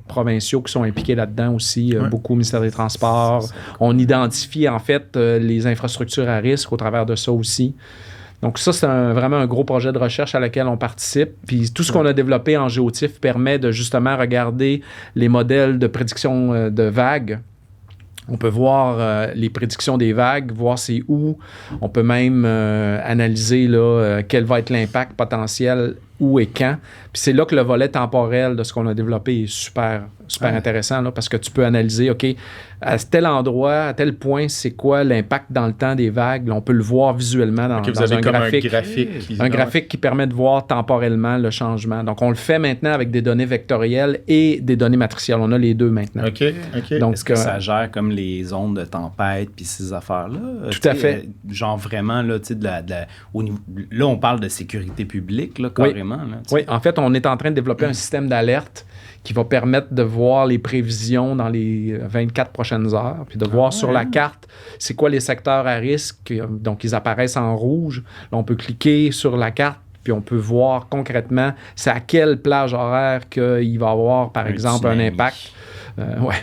provinciaux qui sont impliqués là-dedans aussi, beaucoup, ministère des Transports. On identifie en fait les infrastructures à risque au travers de ça aussi. Donc ça, c'est vraiment un gros projet de recherche à laquelle on participe. Puis tout ce qu'on a développé en GeoTIFF permet de justement regarder les modèles de prédiction de vagues On peut voir les prédictions des vagues, voir c'est où. On peut même analyser là, quel va être l'impact potentiel, où et quand. Puis c'est là que le volet temporel de ce qu'on a développé est super intéressant, là, parce que tu peux analyser, OK, à tel endroit, à tel point, c'est quoi l'impact dans le temps des vagues. Là, on peut le voir visuellement dans, vous avez un comme graphique. Un graphique qui permet de voir temporellement le changement. Donc, on le fait maintenant avec des données vectorielles et des données matricielles. On a les deux maintenant. OK. Donc, est-ce que ça gère comme les ondes de tempête puis ces affaires-là? Tout à fait. Genre vraiment, là, tu sais, au niveau, là, on parle de sécurité publique, là, carrément. Là, oui, en fait, on est en train de développer un système d'alerte qui va permettre de voir les prévisions dans les 24 prochaines heures, puis de voir sur la carte c'est quoi les secteurs à risque. Donc, ils apparaissent en rouge. Là, on peut cliquer sur la carte, puis on peut voir concrètement c'est à quelle plage horaire qu'il va y avoir, par exemple, un impact.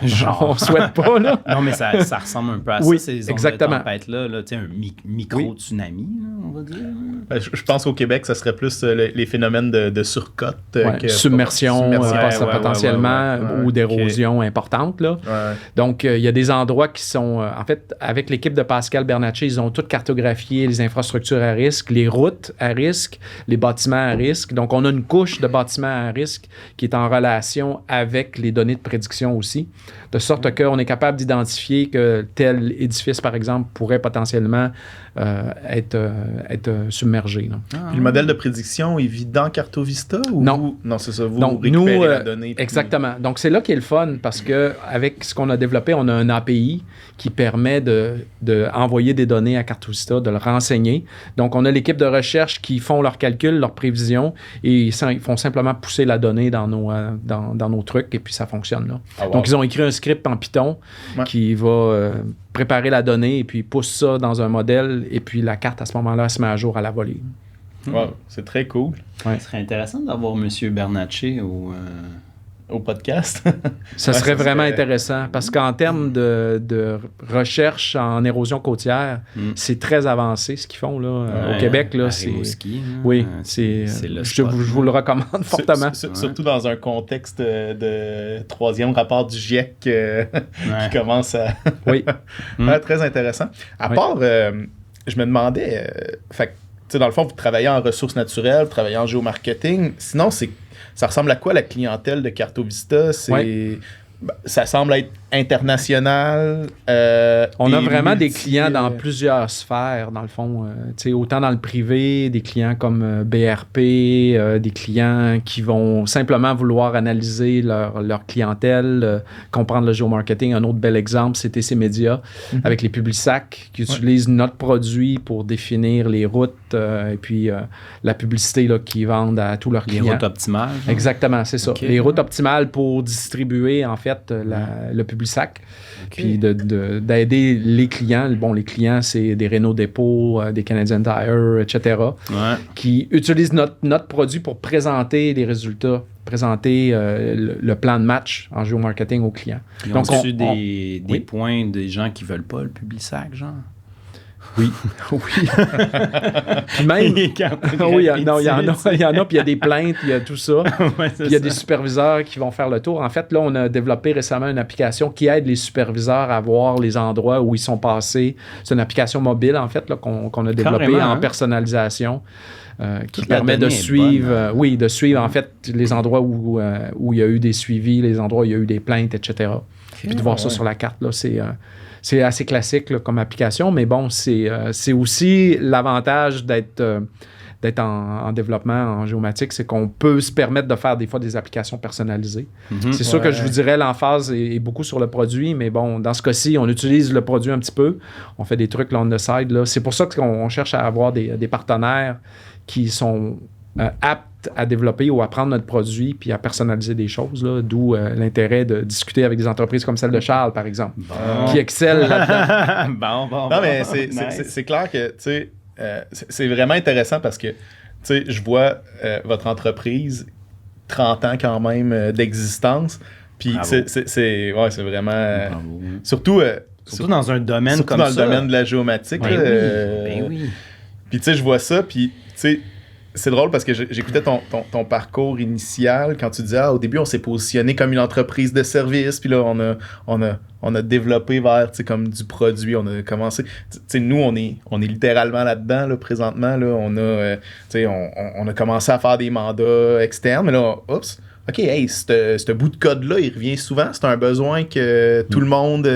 Genre, on ne souhaite pas, là. Non, mais ça ressemble un peu à ça, ces ondes de tempête-là. Là, un micro-tsunami, là, on va dire. Ben, je pense qu'au Québec, ça serait plus les phénomènes de surcote. Submersion, potentiellement, ou d'érosion importante. Là. Donc, il y a des endroits qui sont... en fait, avec l'équipe de Pascal Bernatchez, ils ont tout cartographié les infrastructures à risque, les routes à risque, les bâtiments à risque. Donc, on a une couche de bâtiments à risque qui est en relation avec les données de prédiction aussi. De sorte qu'on est capable d'identifier que tel édifice, par exemple, pourrait potentiellement être submergé. Puis le modèle de prédiction, il vit dans Cartovista? Ou non. Non, c'est ça. Vous récupérez la donnée. Exactement. Donc, c'est là qui est le fun parce qu'avec ce qu'on a développé, on a un API qui permet d'envoyer des données à Cartovista, de le renseigner. Donc, on a l'équipe de recherche qui font leurs calculs, leurs prévisions et ils font simplement pousser la donnée dans nos trucs et puis ça fonctionne là. Ah, wow. Donc, ils ont écrit un script en Python qui va préparer la donnée et puis pousse ça dans un modèle et puis la carte, à ce moment-là, se met à jour à la volée. Wow, c'est très cool. Ce serait intéressant d'avoir M. Bernatchez au podcast. Ça serait vraiment intéressant parce qu'en termes de recherche en érosion côtière, c'est très avancé ce qu'ils font là, au Québec. Là, je vous le recommande fortement. Surtout dans un contexte de troisième rapport du GIEC qui commence à... très intéressant. À part, je me demandais, dans le fond, vous travaillez en ressources naturelles, vous travaillez en géomarketing. Sinon, ça ressemble à quoi la clientèle de Cartovista? Ça semble être international. On a vraiment des clients dans plusieurs sphères, dans le fond. Autant dans le privé, des clients comme BRP, des clients qui vont simplement vouloir analyser leur clientèle, comprendre le géomarketing. Un autre bel exemple, c'est TC Média, avec les Publisac, qui utilisent notre produit pour définir les routes et puis la publicité là, qu'ils vendent à tous leurs clients. Les routes optimales. Exactement, c'est ça. Okay. Les routes optimales pour distribuer, en fait, le Publisac. Puis d'aider les clients. Bon, les clients, c'est des Renault Dépôt, des Canadian Tire, etc. Qui utilisent notre produit pour présenter les résultats, présenter le plan de match en géomarketing aux clients. Donc, on des points des gens qui ne veulent pas le Publisac, genre? Oui. Puis même, il y en a, puis il y a des plaintes, il y a tout ça. Puis il y a des superviseurs qui vont faire le tour. En fait, là, on a développé récemment une application qui aide les superviseurs à voir les endroits où ils sont passés. C'est une application mobile, en fait, là, qu'on a développée en personnalisation. Qui permet de suivre, de suivre en fait les endroits où il y a eu des suivis, les endroits où il y a eu des plaintes, etc. Puis de voir ça sur la carte, là, c'est assez classique là, comme application, mais bon, c'est aussi l'avantage d'être en développement en géomatique, c'est qu'on peut se permettre de faire des fois des applications personnalisées. C'est sûr que je vous dirais l'emphase est beaucoup sur le produit, mais bon, dans ce cas-ci, on utilise le produit un petit peu. On fait des trucs on the side. Là. C'est pour ça qu'on cherche à avoir des partenaires qui sont aptes à développer ou à prendre notre produit puis à personnaliser des choses, là, d'où l'intérêt de discuter avec des entreprises comme celle de Charles, par exemple, qui excellent là-dedans. Non, mais c'est clair que, tu sais, c'est vraiment intéressant parce que, tu sais, je vois votre entreprise, 30 ans quand même d'existence, puis c'est vraiment... surtout dans un domaine comme ça. Surtout dans le domaine de la géomatique. Oui. Puis, tu sais, je vois ça, puis, tu sais, c'est drôle parce que j'écoutais ton parcours initial quand tu disais au début on s'est positionné comme une entreprise de service, puis là on a développé vers comme du produit, on a commencé, nous on est littéralement là-dedans là, présentement là, on a commencé à faire des mandats externes, mais là oups. OK, hey, ce bout de code-là, il revient souvent. C'est un besoin que tout le monde...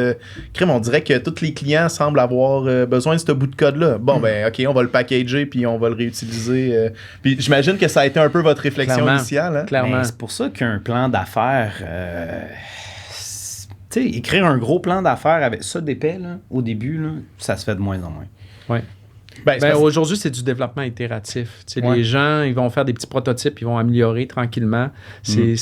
crème, on dirait que tous les clients semblent avoir besoin de ce bout de code-là. Bon, ben, OK, on va le packager puis on va le réutiliser. Puis j'imagine que ça a été un peu votre réflexion initiale. Hein? Clairement. Ben, c'est pour ça qu'un plan d'affaires... tu sais, écrire un gros plan d'affaires avec ça d'épais, là, au début, là, ça se fait de moins en moins. Oui. Aujourd'hui, c'est du développement itératif. Les gens, ils vont faire des petits prototypes, ils vont améliorer tranquillement. C'est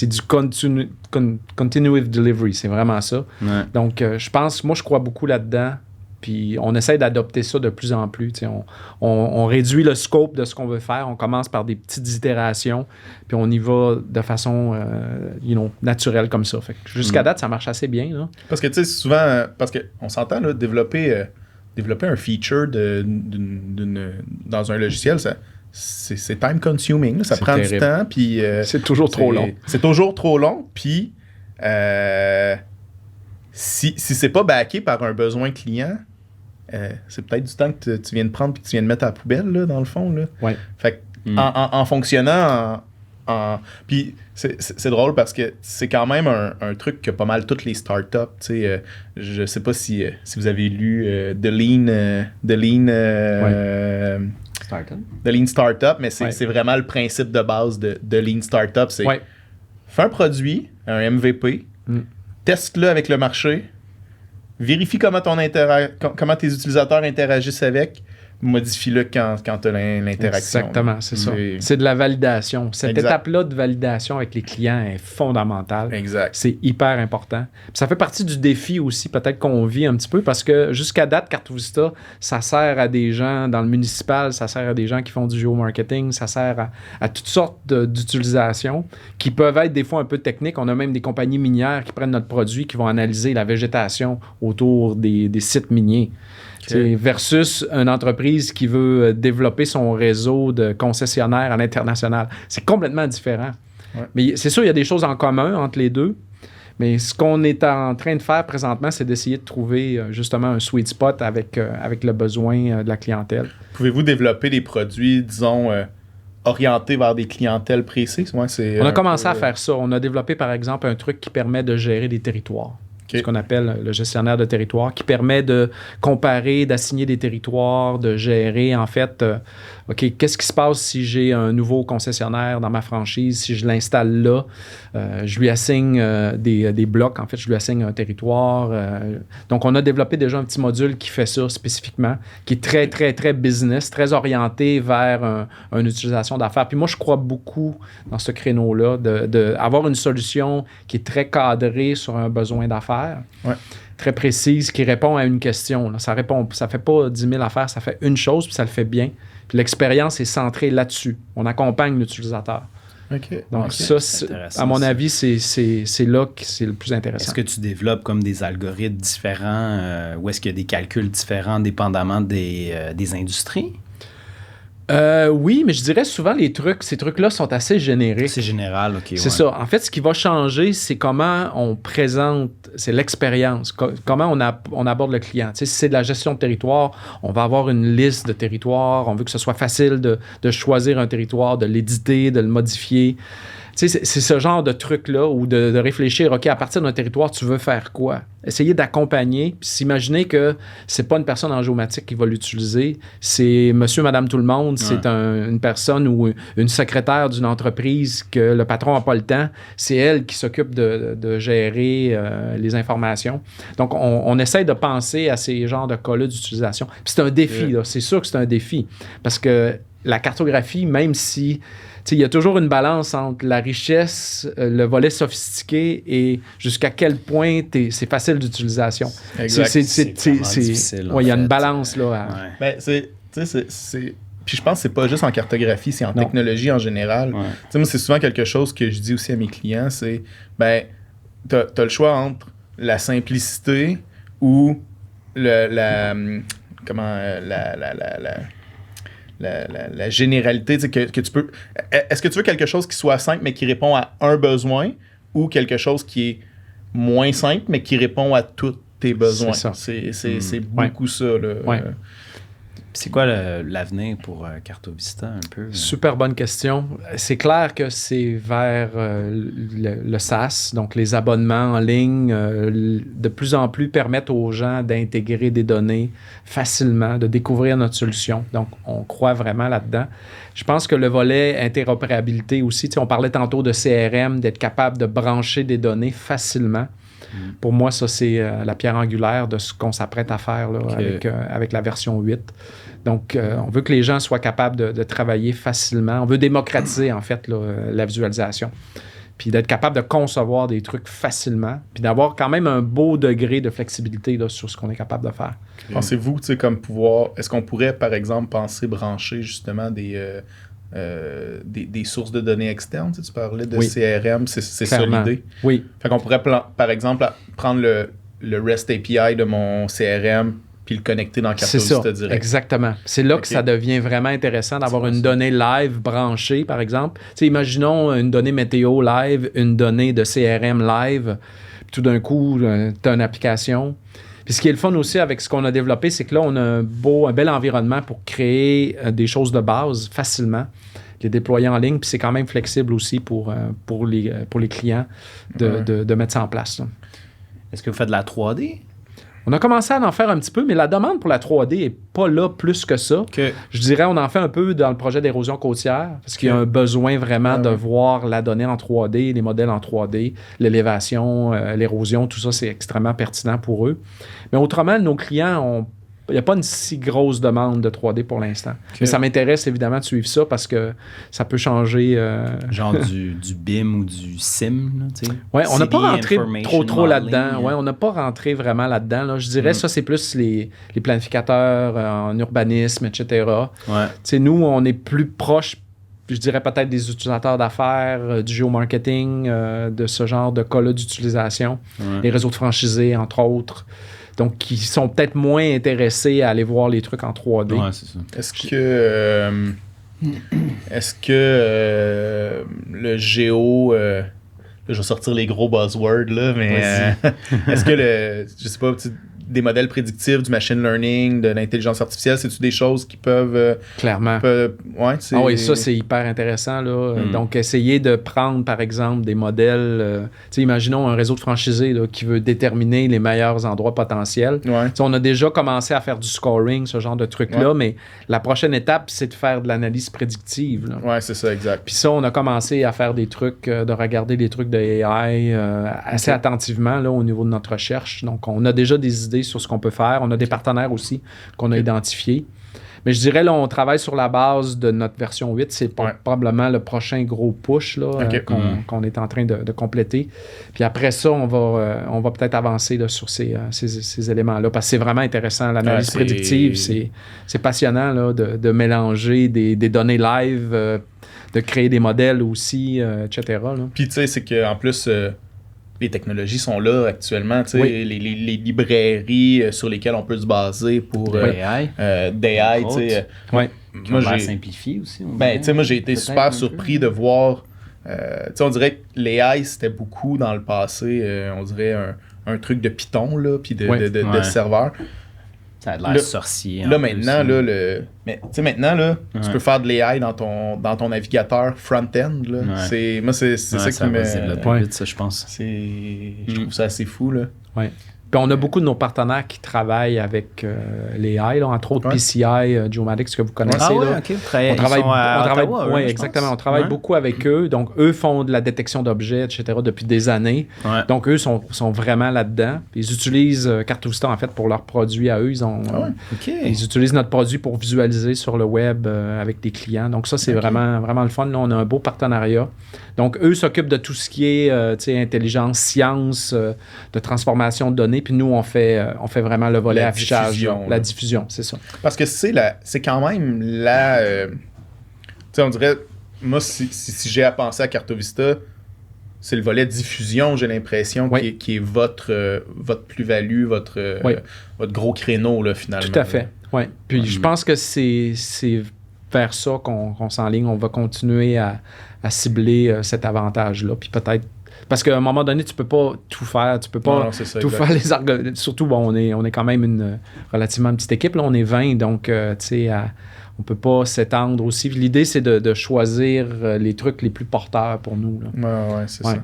du continuous delivery, c'est vraiment ça. Ouais. Donc, je crois beaucoup là-dedans. Puis, on essaie d'adopter ça de plus en plus. On réduit le scope de ce qu'on veut faire. On commence par des petites itérations, puis on y va de façon naturelle comme ça. Fait que jusqu'à date, ça marche assez bien. Là. Parce que, tu sais, souvent, parce qu'on s'entend, là, développer un feature dans un logiciel, c'est time consuming. Là, ça prend terrible. Du temps. Puis, c'est toujours trop long. C'est toujours trop long. Puis, si c'est pas backé par un besoin client, c'est peut-être du temps que tu viens de prendre et que tu viens de mettre à la poubelle, là, dans le fond. Là. Ouais. Fait que, en fonctionnant... Puis c'est drôle parce que c'est quand même un truc que pas mal toutes les startups, je sais pas si vous avez lu The Lean Startup, mais c'est vraiment le principe de base de Lean Startup. C'est fais un produit, un MVP, teste-le avec le marché, vérifie comment tes utilisateurs interagissent avec, modifie-le quand tu as l'interaction. Exactement, c'est ça. C'est de la validation. Cette étape-là de validation avec les clients est fondamentale. Exact. C'est hyper important. Puis ça fait partie du défi aussi, peut-être qu'on vit un petit peu, parce que jusqu'à date, Cartovista, ça sert à des gens dans le municipal, ça sert à des gens qui font du géomarketing, ça sert à toutes sortes d'utilisations qui peuvent être des fois un peu techniques. On a même des compagnies minières qui prennent notre produit, qui vont analyser la végétation autour des sites miniers. Okay. Versus une entreprise qui veut développer son réseau de concessionnaires à l'international. C'est complètement différent. Ouais. Mais c'est sûr, il y a des choses en commun entre les deux. Mais ce qu'on est en train de faire présentement, c'est d'essayer de trouver justement un sweet spot avec le besoin de la clientèle. Pouvez-vous développer des produits, disons, orientés vers des clientèles précises? Ouais, on a commencé à faire ça. On a développé, par exemple, un truc qui permet de gérer des territoires. Ce qu'on appelle le gestionnaire de territoire, qui permet de comparer, d'assigner des territoires, de gérer, en fait, OK, qu'est-ce qui se passe si j'ai un nouveau concessionnaire dans ma franchise, si je l'installe là, je lui assigne des blocs, en fait, je lui assigne un territoire. Donc, on a développé déjà un petit module qui fait ça spécifiquement, qui est très, très, très business, très orienté vers une utilisation d'affaires. Puis moi, je crois beaucoup dans ce créneau-là, d'avoir une solution qui est très cadrée sur un besoin d'affaires. Ouais. Très précise, qui répond à une question. Là. Ça fait pas 10 000 affaires, ça fait une chose, puis ça le fait bien. Puis l'expérience est centrée là-dessus. On accompagne l'utilisateur. Okay. Donc ça, à mon avis, c'est là que c'est le plus intéressant. Est-ce que tu développes comme des algorithmes différents ou est-ce qu'il y a des calculs différents dépendamment des industries? Oui, mais je dirais souvent ces trucs-là sont assez génériques. C'est général, OK. C'est ça. En fait, ce qui va changer, c'est comment on présente, c'est l'expérience, comment on aborde le client. Tu sais, si c'est de la gestion de territoire, on va avoir une liste de territoires, on veut que ce soit facile de choisir un territoire, de l'éditer, de le modifier. Tu sais, c'est ce genre de truc-là ou de réfléchir, OK, à partir d'un territoire, tu veux faire quoi? Essayer d'accompagner, puis s'imaginer que c'est pas une personne en géomatique qui va l'utiliser, c'est monsieur, madame, tout le monde, c'est une personne ou une secrétaire d'une entreprise que le patron n'a pas le temps, c'est elle qui s'occupe de gérer les informations. Donc, on essaie de penser à ces genres de cas-là d'utilisation. Puis c'est un défi, là, c'est sûr que c'est un défi, parce que la cartographie, même si... Il y a toujours une balance entre la richesse, le volet sophistiqué et jusqu'à quel point c'est facile d'utilisation. Exact. C'est difficile. Il y a une balance là. Ben, puis je pense que c'est pas juste en cartographie, c'est en technologie en général. Ouais. Moi, c'est souvent quelque chose que je dis aussi à mes clients, c'est t'as le choix entre la simplicité ou la généralité, tu sais, que tu peux... Est-ce que tu veux quelque chose qui soit simple, mais qui répond à un besoin, ou quelque chose qui est moins simple, mais qui répond à tous tes besoins? C'est beaucoup ça, là. Ouais. C'est quoi l'avenir pour Cartovista, un peu? Super bonne question. C'est clair que c'est vers le SaaS, donc les abonnements en ligne, de plus en plus permettent aux gens d'intégrer des données facilement, de découvrir notre solution. Donc, on croit vraiment là-dedans. Je pense que le volet interopérabilité aussi, on parlait tantôt de CRM, d'être capable de brancher des données facilement. Pour moi, ça, c'est la pierre angulaire de ce qu'on s'apprête à faire là, avec la version 8. Donc, on veut que les gens soient capables de travailler facilement. On veut démocratiser, en fait, là, la visualisation. Puis d'être capable de concevoir des trucs facilement. Puis d'avoir quand même un beau degré de flexibilité là, sur ce qu'on est capable de faire. Pensez-vous, tu sais, comme pouvoir... Est-ce qu'on pourrait, par exemple, penser brancher justement des sources de données externes? Tu parlais de CRM, c'est ça l'idée? Oui. Fait qu'on pourrait, par exemple, prendre le REST API de mon CRM puis le connecter dans Cartovista direct. Exactement. C'est là que ça devient vraiment intéressant d'avoir une donnée live branchée, par exemple. Tu sais, imaginons une donnée météo live, une donnée de CRM live. Puis tout d'un coup, tu as une application. Puis ce qui est le fun aussi avec ce qu'on a développé, c'est que là, on a un bel environnement pour créer des choses de base facilement, les déployer en ligne. Puis c'est quand même flexible aussi pour les clients de mettre ça en place. Là. Est-ce que vous faites de la 3D? On a commencé à en faire un petit peu, mais la demande pour la 3D n'est pas là plus que ça. Okay. Je dirais on en fait un peu dans le projet d'érosion côtière, parce qu'il y a un besoin vraiment de voir la donnée en 3D, les modèles en 3D, l'élévation, l'érosion, tout ça, c'est extrêmement pertinent pour eux. Mais autrement, nos clients il n'y a pas une si grosse demande de 3D pour l'instant. Okay. Mais ça m'intéresse évidemment de suivre ça parce que ça peut changer. Genre du BIM ou du SIM, tu sais. Oui, on n'a pas rentré trop là-dedans. Ouais, on n'a pas rentré vraiment là-dedans. Là. Je dirais ça, c'est plus les planificateurs en urbanisme, etc. Ouais. Nous, on est plus proche, je dirais peut-être des utilisateurs d'affaires, du géomarketing, de ce genre de cas-là d'utilisation. Ouais. Les réseaux de franchisés, entre autres. Donc, qui sont peut-être moins intéressés à aller voir les trucs en 3D. Ouais, c'est ça. Est-ce que le géo... je vais sortir les gros buzzwords, là, mais est-ce que je sais pas, des modèles prédictifs, du machine learning, de l'intelligence artificielle, c'est-tu des choses qui peuvent... Clairement. Oui, ça, c'est hyper intéressant. Là. Donc, essayer de prendre, par exemple, des modèles... imaginons un réseau de franchisés là, qui veut déterminer les meilleurs endroits potentiels. Ouais. On a déjà commencé à faire du scoring, ce genre de truc-là, mais la prochaine étape, c'est de faire de l'analyse prédictive. Oui, c'est ça, exact. Puis ça, on a commencé à faire des trucs, de regarder des trucs de AI assez attentivement là, au niveau de notre recherche. Donc, on a déjà des idées sur ce qu'on peut faire. On a des partenaires aussi qu'on a identifiés. Mais je dirais, là, on travaille sur la base de notre version 8. C'est probablement le prochain gros push là, qu'on est en train de compléter. Puis après ça, on va peut-être avancer là, sur ces éléments-là parce que c'est vraiment intéressant. L'analyse prédictive, c'est passionnant là, de mélanger des données live, de créer des modèles aussi, etc. Là. Puis tu sais, c'est qu'en plus... les technologies sont là actuellement, tu sais, les librairies sur lesquelles on peut se baser pour d'AI, tu sais. Moi, j'ai simplifié aussi. Tu sais, moi, j'ai été super surpris de voir, tu sais, on dirait que l'AI, c'était beaucoup dans le passé, on dirait un truc de Python, là, puis de serveur. Ça a l'air sorcier. Là, maintenant, là, mais tu sais, maintenant, là, tu peux faire de l'AI dans ton navigateur front-end, là. Ouais. Moi, c'est ça qui me... Ça va développer vite, ça, je pense. Je trouve ça assez fou, là. Ouais. Puis on a beaucoup de nos partenaires qui travaillent avec l'AI, là, entre autres PCI, Geomatics, que vous connaissez. Ah là. OK. On travaille, exactement. On travaille beaucoup avec eux. Donc, eux font de la détection d'objets, etc. depuis des années. Ouais. Donc, eux sont vraiment là-dedans. Ils utilisent Cartovista, en fait, pour leurs produits à eux. Ils utilisent notre produit pour visualiser sur le web avec des clients. Donc, ça, c'est vraiment, vraiment le fun. Là, on a un beau partenariat. Donc, eux s'occupent de tout ce qui est intelligence, science, de transformation de données. Puis nous, on fait vraiment le volet affichage. La diffusion, c'est ça. Parce que c'est quand même tu sais, on dirait, moi, si j'ai à penser à Cartovista, c'est le volet diffusion, j'ai l'impression, qui est votre plus-value, votre gros créneau, là, finalement. Tout à fait, oui. Puis je pense que c'est vers ça qu'on s'enligne. On va continuer à cibler cet avantage-là. Puis peut-être... Parce qu'à un moment donné, tu peux pas tout faire. Tu peux pas Non, c'est ça, tout exact. faire les arguments. Surtout, on est quand même une relativement petite équipe. Là, on est 20, donc, tu sais, on peut pas s'étendre aussi. Puis l'idée, c'est de choisir les trucs les plus porteurs pour nous, là. Ouais, c'est Ouais. ça.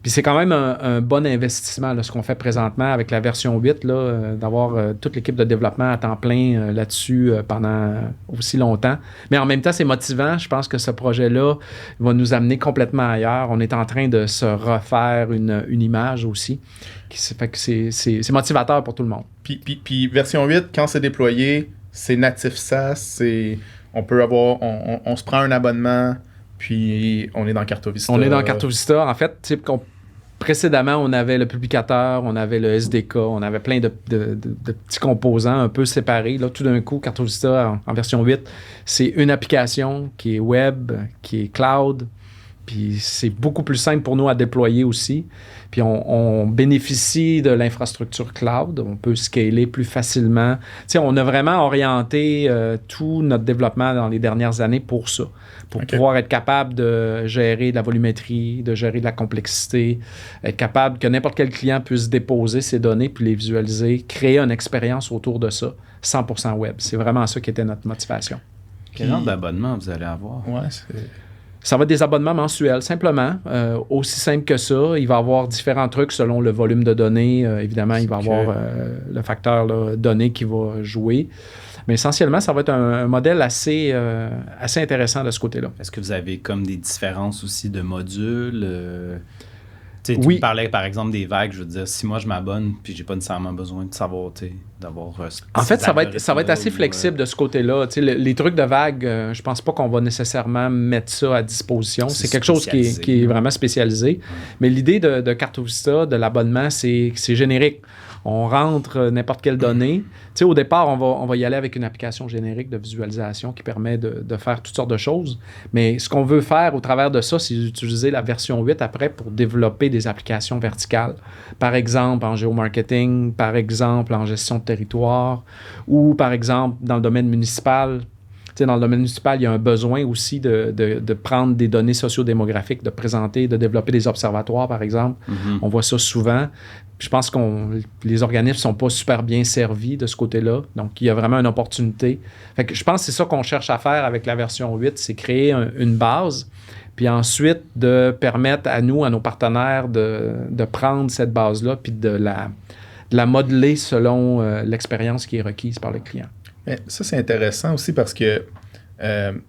Puis c'est quand même un bon investissement, là, ce qu'on fait présentement avec la version 8, là, d'avoir toute l'équipe de développement à temps plein là-dessus pendant aussi longtemps. Mais en même temps, c'est motivant. Je pense que ce projet-là va nous amener complètement ailleurs. On est en train de se refaire une image aussi. Fait que c'est motivateur pour tout le monde. Puis version 8, quand c'est déployé, c'est natif SaaS, on peut avoir, on se prend un abonnement, puis on est dans CartoVista. On est dans CartoVista. En fait, tu sais, précédemment, on avait le publicateur, on avait le SDK, on avait plein de petits composants un peu séparés. Là, tout d'un coup, CartoVista en version 8, c'est une application qui est web, qui est cloud, puis c'est beaucoup plus simple pour nous à déployer aussi. Puis on bénéficie de l'infrastructure cloud, on peut scaler plus facilement. Tu sais, on a vraiment orienté tout notre développement dans les dernières années pour ça, pour pouvoir être capable de gérer de la volumétrie, de gérer de la complexité, être capable que n'importe quel client puisse déposer ses données puis les visualiser, créer une expérience autour de ça, 100% web. C'est vraiment ça qui était notre motivation. Quel nombre d'abonnements vous allez avoir? Ouais, Ça va être des abonnements mensuels, simplement. Aussi simple que ça. Il va y avoir différents trucs selon le volume de données. Évidemment, il va y avoir le facteur là, données qui va jouer. Mais essentiellement, ça va être un modèle assez intéressant de ce côté-là. Est-ce que vous avez comme des différences aussi de modules? Tu sais, Oui. tu parlais par exemple des vagues. Je veux dire, si moi je m'abonne puis j'ai pas nécessairement besoin de savoir, tu sais, d'avoir... En fait, ça va être assez flexible de ce côté-là. Tu sais, les trucs de vagues, je pense pas qu'on va nécessairement mettre ça à disposition. C'est quelque chose qui est vraiment spécialisé. Mais l'idée de CartoVista, de l'abonnement, c'est générique. On rentre n'importe quelle donnée. Tu sais, au départ, on va y aller avec une application générique de visualisation qui permet de faire toutes sortes de choses. Mais ce qu'on veut faire au travers de ça, c'est d'utiliser la version 8 après pour développer des applications verticales. Par exemple, en géomarketing, par exemple, en gestion de territoire, ou par exemple, dans le domaine municipal. Tu sais, dans le domaine municipal, il y a un besoin aussi de prendre des données sociodémographiques, de présenter, de développer des observatoires, par exemple. Mm-hmm. On voit ça souvent. Je pense que les organismes ne sont pas super bien servis de ce côté-là. Donc, il y a vraiment une opportunité. Fait que je pense que c'est ça qu'on cherche à faire avec la version 8, c'est créer une base, puis ensuite de permettre à nous, à nos partenaires, de prendre cette base-là, puis de la modeler selon l'expérience qui est requise par le client. Mais ça, c'est intéressant aussi parce que, tu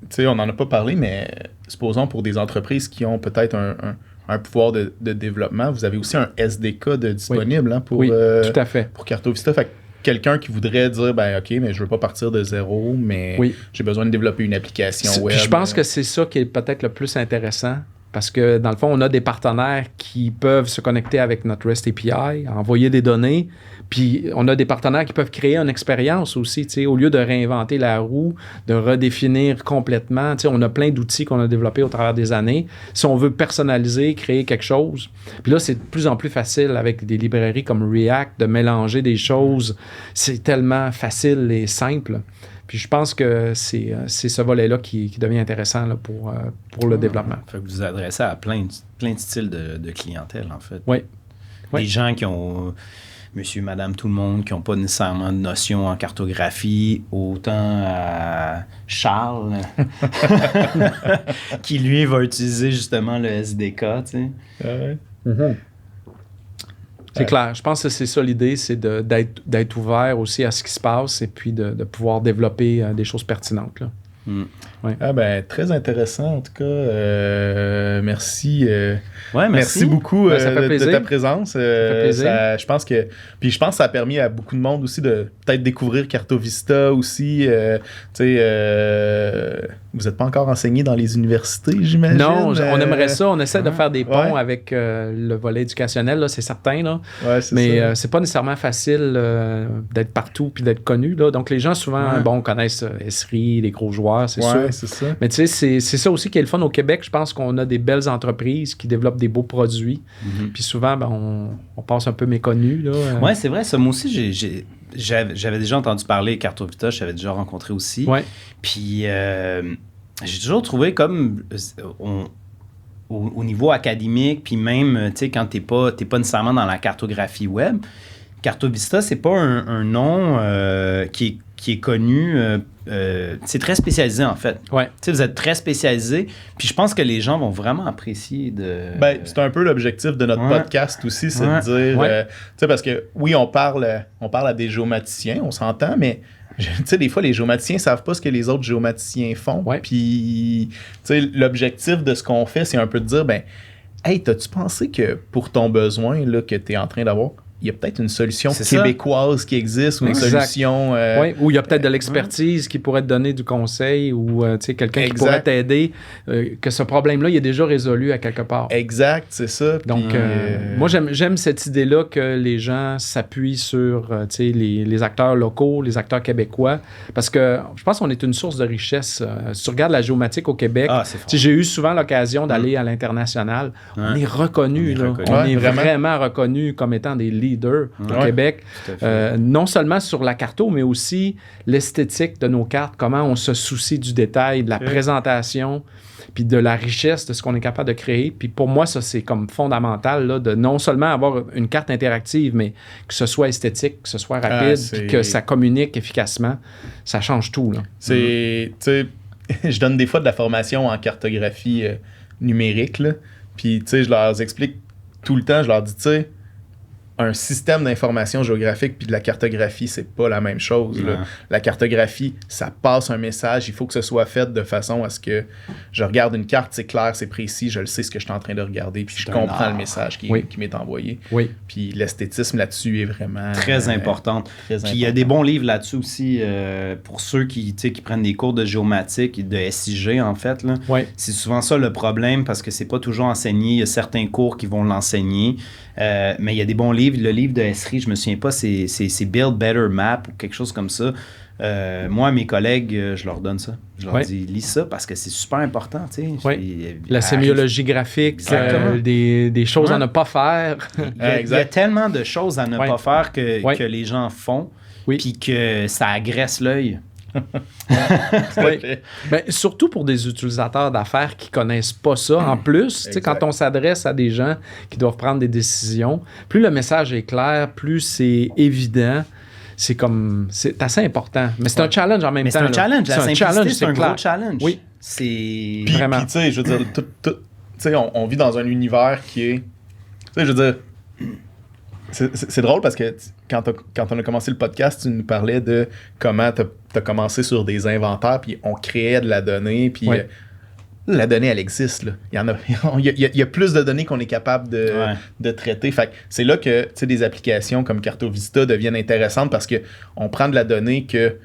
sais, on n'en a pas parlé, mais supposons pour des entreprises qui ont peut-être un pouvoir de développement, vous avez aussi un SDK disponible pour tout à fait. Pour CartoVista. Fait que quelqu'un qui voudrait dire, ben OK, mais je veux pas partir de zéro, mais j'ai besoin de développer une application web. Puis je pense que c'est ça qui est peut-être le plus intéressant. Parce que, dans le fond, on a des partenaires qui peuvent se connecter avec notre REST API, envoyer des données. Puis, on a des partenaires qui peuvent créer une expérience aussi, tu sais, au lieu de réinventer la roue, de redéfinir complètement. Tu sais, on a plein d'outils qu'on a développés au travers des années. Si on veut personnaliser, créer quelque chose. Puis là, c'est de plus en plus facile avec des librairies comme React de mélanger des choses. C'est tellement facile et simple. Puis je pense que c'est ce volet-là qui devient intéressant là, pour le développement. Fait que vous vous adressez à plein de styles de clientèle, en fait. Oui. Des gens qui ont, monsieur, madame, tout le monde, qui n'ont pas nécessairement de notion en cartographie, autant à Charles, qui lui va utiliser justement le SDK, tu sais. Ouais. Mm-hmm. C'est clair. Je pense que c'est ça l'idée, c'est d'être ouvert aussi à ce qui se passe et puis de pouvoir développer des choses pertinentes. Là. Mm. Ouais. Ah ben, très intéressant en tout cas. Merci. Merci beaucoup ça fait plaisir. de ta présence. Ça fait plaisir. Je pense que ça a permis à beaucoup de monde aussi de peut-être découvrir CartoVista aussi. Vous n'êtes pas encore enseigné dans les universités, j'imagine? Non, on aimerait ça. On essaie de faire des ponts avec le volet éducationnel, là, c'est certain. Là. Ouais, c'est c'est pas nécessairement facile d'être partout puis d'être connu. Là. Donc, les gens, souvent, connaissent Esri, les gros joueurs, c'est sûr. C'est ça. Mais tu sais, c'est ça aussi qui est le fun au Québec. Je pense qu'on a des belles entreprises qui développent des beaux produits. Mm-hmm. Puis souvent, on passe un peu méconnu. Oui, c'est vrai. Ça, moi aussi, j'avais déjà entendu parler de Cartovita, je t'avais déjà rencontré aussi. Ouais. Puis j'ai toujours trouvé comme au niveau académique, puis même quand t'es pas nécessairement dans la cartographie web, Cartovista, c'est pas un nom qui est connu. C'est très spécialisé, en fait. Ouais. Vous êtes très spécialisé, puis je pense que les gens vont vraiment apprécier de... Ben, c'est un peu l'objectif de notre podcast aussi, c'est de dire... tu sais, parce que, oui, on parle à des géomaticiens, on s'entend, mais... Tu sais, des fois, les géomaticiens savent pas ce que les autres géomaticiens font. Ouais. Puis, tu sais, l'objectif de ce qu'on fait, c'est un peu de dire, ben, hey, t'as-tu pensé que pour ton besoin là, que tu es en train d'avoir, il y a peut-être une solution québécoise qui existe ou une solution... ou il y a peut-être de l'expertise qui pourrait te donner du conseil ou quelqu'un qui pourrait t'aider, que ce problème-là, il est déjà résolu à quelque part. Exact, c'est ça. Donc, moi, j'aime cette idée-là que les gens s'appuient sur les acteurs locaux, les acteurs québécois, parce que je pense qu'on est une source de richesse. Si tu regardes la géomatique au Québec, j'ai eu souvent l'occasion d'aller à l'international. On est reconnu. On est vraiment reconnu comme étant des leaders au Québec, non seulement sur la carto, mais aussi l'esthétique de nos cartes, comment on se soucie du détail, de la présentation, puis de la richesse de ce qu'on est capable de créer. Puis pour moi, ça, c'est comme fondamental là, de non seulement avoir une carte interactive, mais que ce soit esthétique, que ce soit rapide, puis que ça communique efficacement. Ça change tout. Là. Tu sais, je donne des fois de la formation en cartographie numérique, là, puis tu sais, je leur explique tout le temps, je leur dis, tu sais, un système d'information géographique puis de la cartographie, c'est pas la même chose. Là. La cartographie, ça passe un message. Il faut que ce soit fait de façon à ce que je regarde une carte, c'est clair, c'est précis, je le sais ce que je suis en train de regarder, puis je comprends le message qui m'est envoyé. Oui. Puis l'esthétisme là-dessus est vraiment... Très important. Puis il y a des bons livres là-dessus aussi pour ceux qui prennent des cours de géomatique et de SIG, en fait. Là. Oui. C'est souvent ça le problème parce que c'est pas toujours enseigné. Il y a certains cours qui vont l'enseigner. Mais il y a des bons livres. Le livre de Esri, je me souviens pas, c'est Build Better Map ou quelque chose comme ça. Moi, à mes collègues, je leur donne ça. Je leur dis, lis ça parce que c'est super important. La sémiologie graphique, des choses à ne pas faire. Il y a tellement de choses à ne pas faire que les gens font, puis que ça agresse l'œil. Ben, surtout pour des utilisateurs d'affaires qui connaissent pas ça. En plus, quand on s'adresse à des gens qui doivent prendre des décisions, plus le message est clair, plus c'est évident. C'est assez important. Mais c'est un challenge en même temps. C'est un challenge. La simplicité, c'est un gros challenge. Oui. C'est vraiment. Puis tu sais, je veux dire, tu sais, on vit dans un univers qui est... Tu sais, je veux dire... C'est drôle parce que quand on a commencé le podcast, tu nous parlais de comment tu as commencé sur des inventaires, puis on créait de la donnée, puis la donnée, elle existe. Là. Il y a plus de données qu'on est capable de traiter. Fait que c'est là que des applications comme Cartovista deviennent intéressantes parce qu'on prend de la donnée que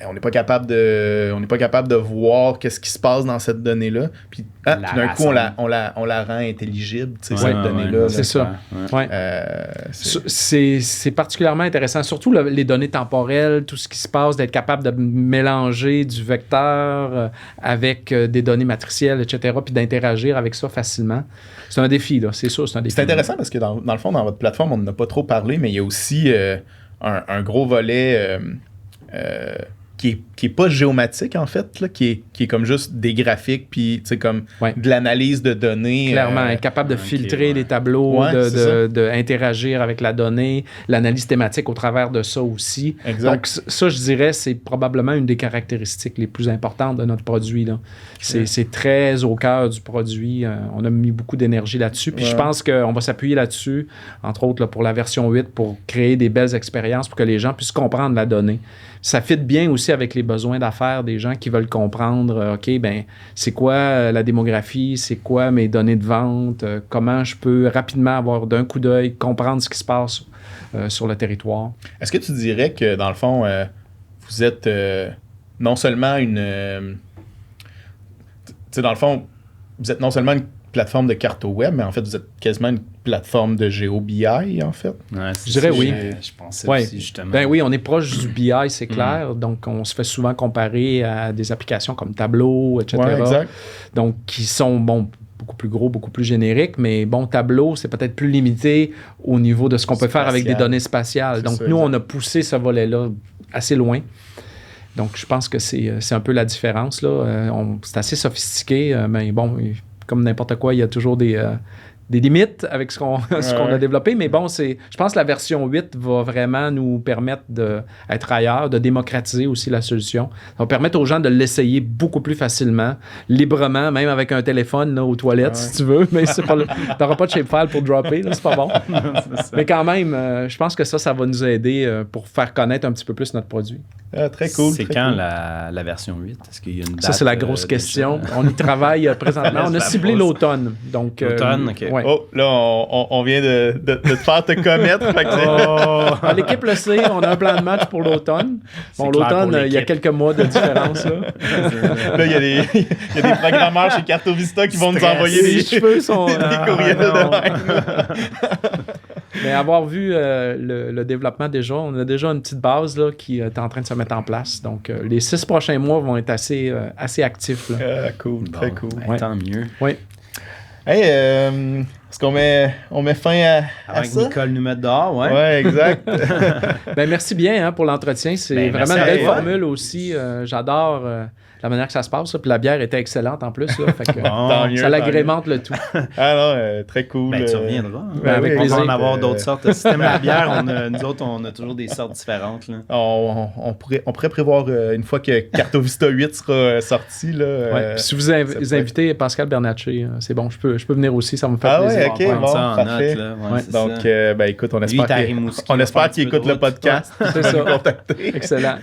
on n'est pas capable de voir qu'est-ce qui se passe dans cette donnée-là. Puis d'un coup, on la rend intelligible, cette donnée-là. C'est ça. C'est particulièrement intéressant. Surtout les données temporelles, tout ce qui se passe, d'être capable de mélanger du vecteur avec des données matricielles, etc., puis d'interagir avec ça facilement. C'est un défi, là. C'est sûr, c'est un défi. C'est intéressant parce que dans le fond, dans votre plateforme, on n'en a pas trop parlé, mais il y a aussi un gros volet... qui est pas géomatique, en fait, là, qui est comme juste des graphiques, puis comme de l'analyse de données. Clairement, être capable de filtrer les tableaux, d'interagir avec la donnée, l'analyse thématique au travers de ça aussi. Exact. Donc, ça, je dirais, c'est probablement une des caractéristiques les plus importantes de notre produit. Là. C'est très au cœur du produit. On a mis beaucoup d'énergie là-dessus. Puis je pense qu'on va s'appuyer là-dessus, entre autres là, pour la version 8, pour créer des belles expériences pour que les gens puissent comprendre la donnée. Ça fit bien aussi avec les besoins d'affaires des gens qui veulent comprendre, OK, ben c'est quoi la démographie, c'est quoi mes données de vente, comment je peux rapidement avoir d'un coup d'œil, comprendre ce qui se passe sur le territoire. Est-ce que tu dirais que, dans le fond, vous êtes non seulement une... tu sais, dans le fond, vous êtes non seulement une plateforme de carto web, mais en fait, vous êtes quasiment une plateforme de GeoBI, en fait. Ouais, je dirais oui. Je pensais aussi, justement. Ben oui, on est proche du BI, c'est clair. Donc, on se fait souvent comparer à des applications comme Tableau, etc. Ouais, exact. Donc, qui sont, beaucoup plus gros, beaucoup plus générique. Mais bon, Tableau, c'est peut-être plus limité au niveau de ce qu'on peut faire avec des données spatiales. Donc, nous, on a poussé ce volet-là assez loin. Donc, je pense que c'est un peu la différence, là. C'est assez sophistiqué, mais bon, comme n'importe quoi, il y a toujours des limites avec ce qu'on a développé. Mais bon, je pense que la version 8 va vraiment nous permettre d'être ailleurs, de démocratiser aussi la solution. Ça va permettre aux gens de l'essayer beaucoup plus facilement, librement, même avec un téléphone là, aux toilettes, si tu veux. Mais tu n'auras pas de shapefile pour dropper, là, c'est pas bon. Mais quand même, je pense que ça va nous aider pour faire connaître un petit peu plus notre produit. Ah, très cool. C'est quand la version 8? Est-ce qu'il y a une date? Ça, c'est la grosse question. On y travaille présentement. On a ciblé l'automne. Donc, l'automne, OK. Ouais. Oh, là, on vient de te faire te commettre. Fait que L'équipe le sait, on a un plan de match pour l'automne. Bon, clair pour l'automne, il y a quelques mois de différence. là, il y a des programmeurs chez Cartovista qui vont nous envoyer Les cheveux sont... des courriels de même. Mais avoir vu le développement déjà, on a déjà une petite base là, qui est en train de se mettre en place. Donc, les 6 prochains mois vont être assez actifs. Là. Cool, très cool. Ben, tant mieux. Oui. Hey, est-ce qu'on met fin à Avant que ça? Nicole nous mette dehors, ouais. Ouais, exact. Ben, merci bien pour l'entretien. C'est vraiment merci une belle à toi. formule aussi. J'adore la manière que ça se passe. Là. Puis la bière était excellente en plus. Là, fait que, Tant mieux, ça tant l'agrémente le tout. Ah non, très cool. Ben, tu reviendras. Hein. Ben, avec on plaisir. va en avoir d'autres sortes. Si t'aimes la bière, nous autres, on a toujours des sortes différentes. Là. On pourrait prévoir une fois que Cartovista 8 sera sorti. Là, Ouais. Puis si vous invitez Pascal Bernatchez, c'est bon, je peux venir aussi, ça me fait plaisir. Ouais, ok, On va prendre bon, ça en parfait. note, là. Ouais, c'est Donc, ça. ben écoute, on Lui, espère il est à Rimouski, on on va espère faire qu'il un petit écoute peu de le route. podcast. C'est Il va ça. nous contacter. Excellent.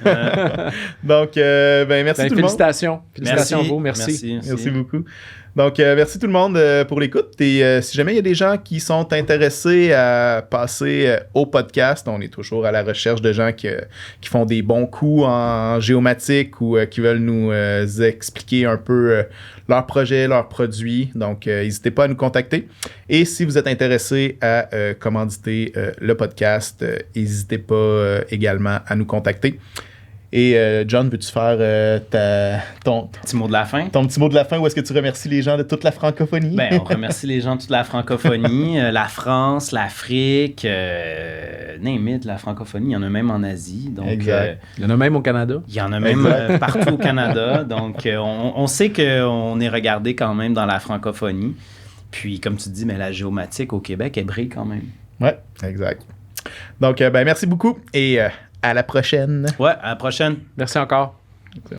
Donc, ben merci tout le monde. Félicitations. Félicitations à vous. Merci. Merci beaucoup. Donc, merci tout le monde pour l'écoute. Et si jamais il y a des gens qui sont intéressés à passer au podcast, on est toujours à la recherche de gens qui font des bons coups en géomatique ou qui veulent nous expliquer un peu leur projet, leurs produits. Donc, n'hésitez pas à nous contacter. Et si vous êtes intéressé à commanditer le podcast, n'hésitez pas également à nous contacter. Et John, veux-tu faire ton Petit mot de la fin. petit mot de la fin où est-ce que tu remercies les gens de toute la francophonie? Ben, on remercie les gens de toute la francophonie, la France, l'Afrique, name it, la francophonie, il y en a même en Asie. Donc, Exact. Il y en a même au Canada. il y en a même partout au Canada. Donc, on sait qu'on est regardé quand même dans la francophonie. Puis, comme tu dis, mais la géomatique au Québec, elle brille quand même. Ouais, exact. Donc, ben merci beaucoup et à la prochaine. Ouais, à la prochaine. Merci encore.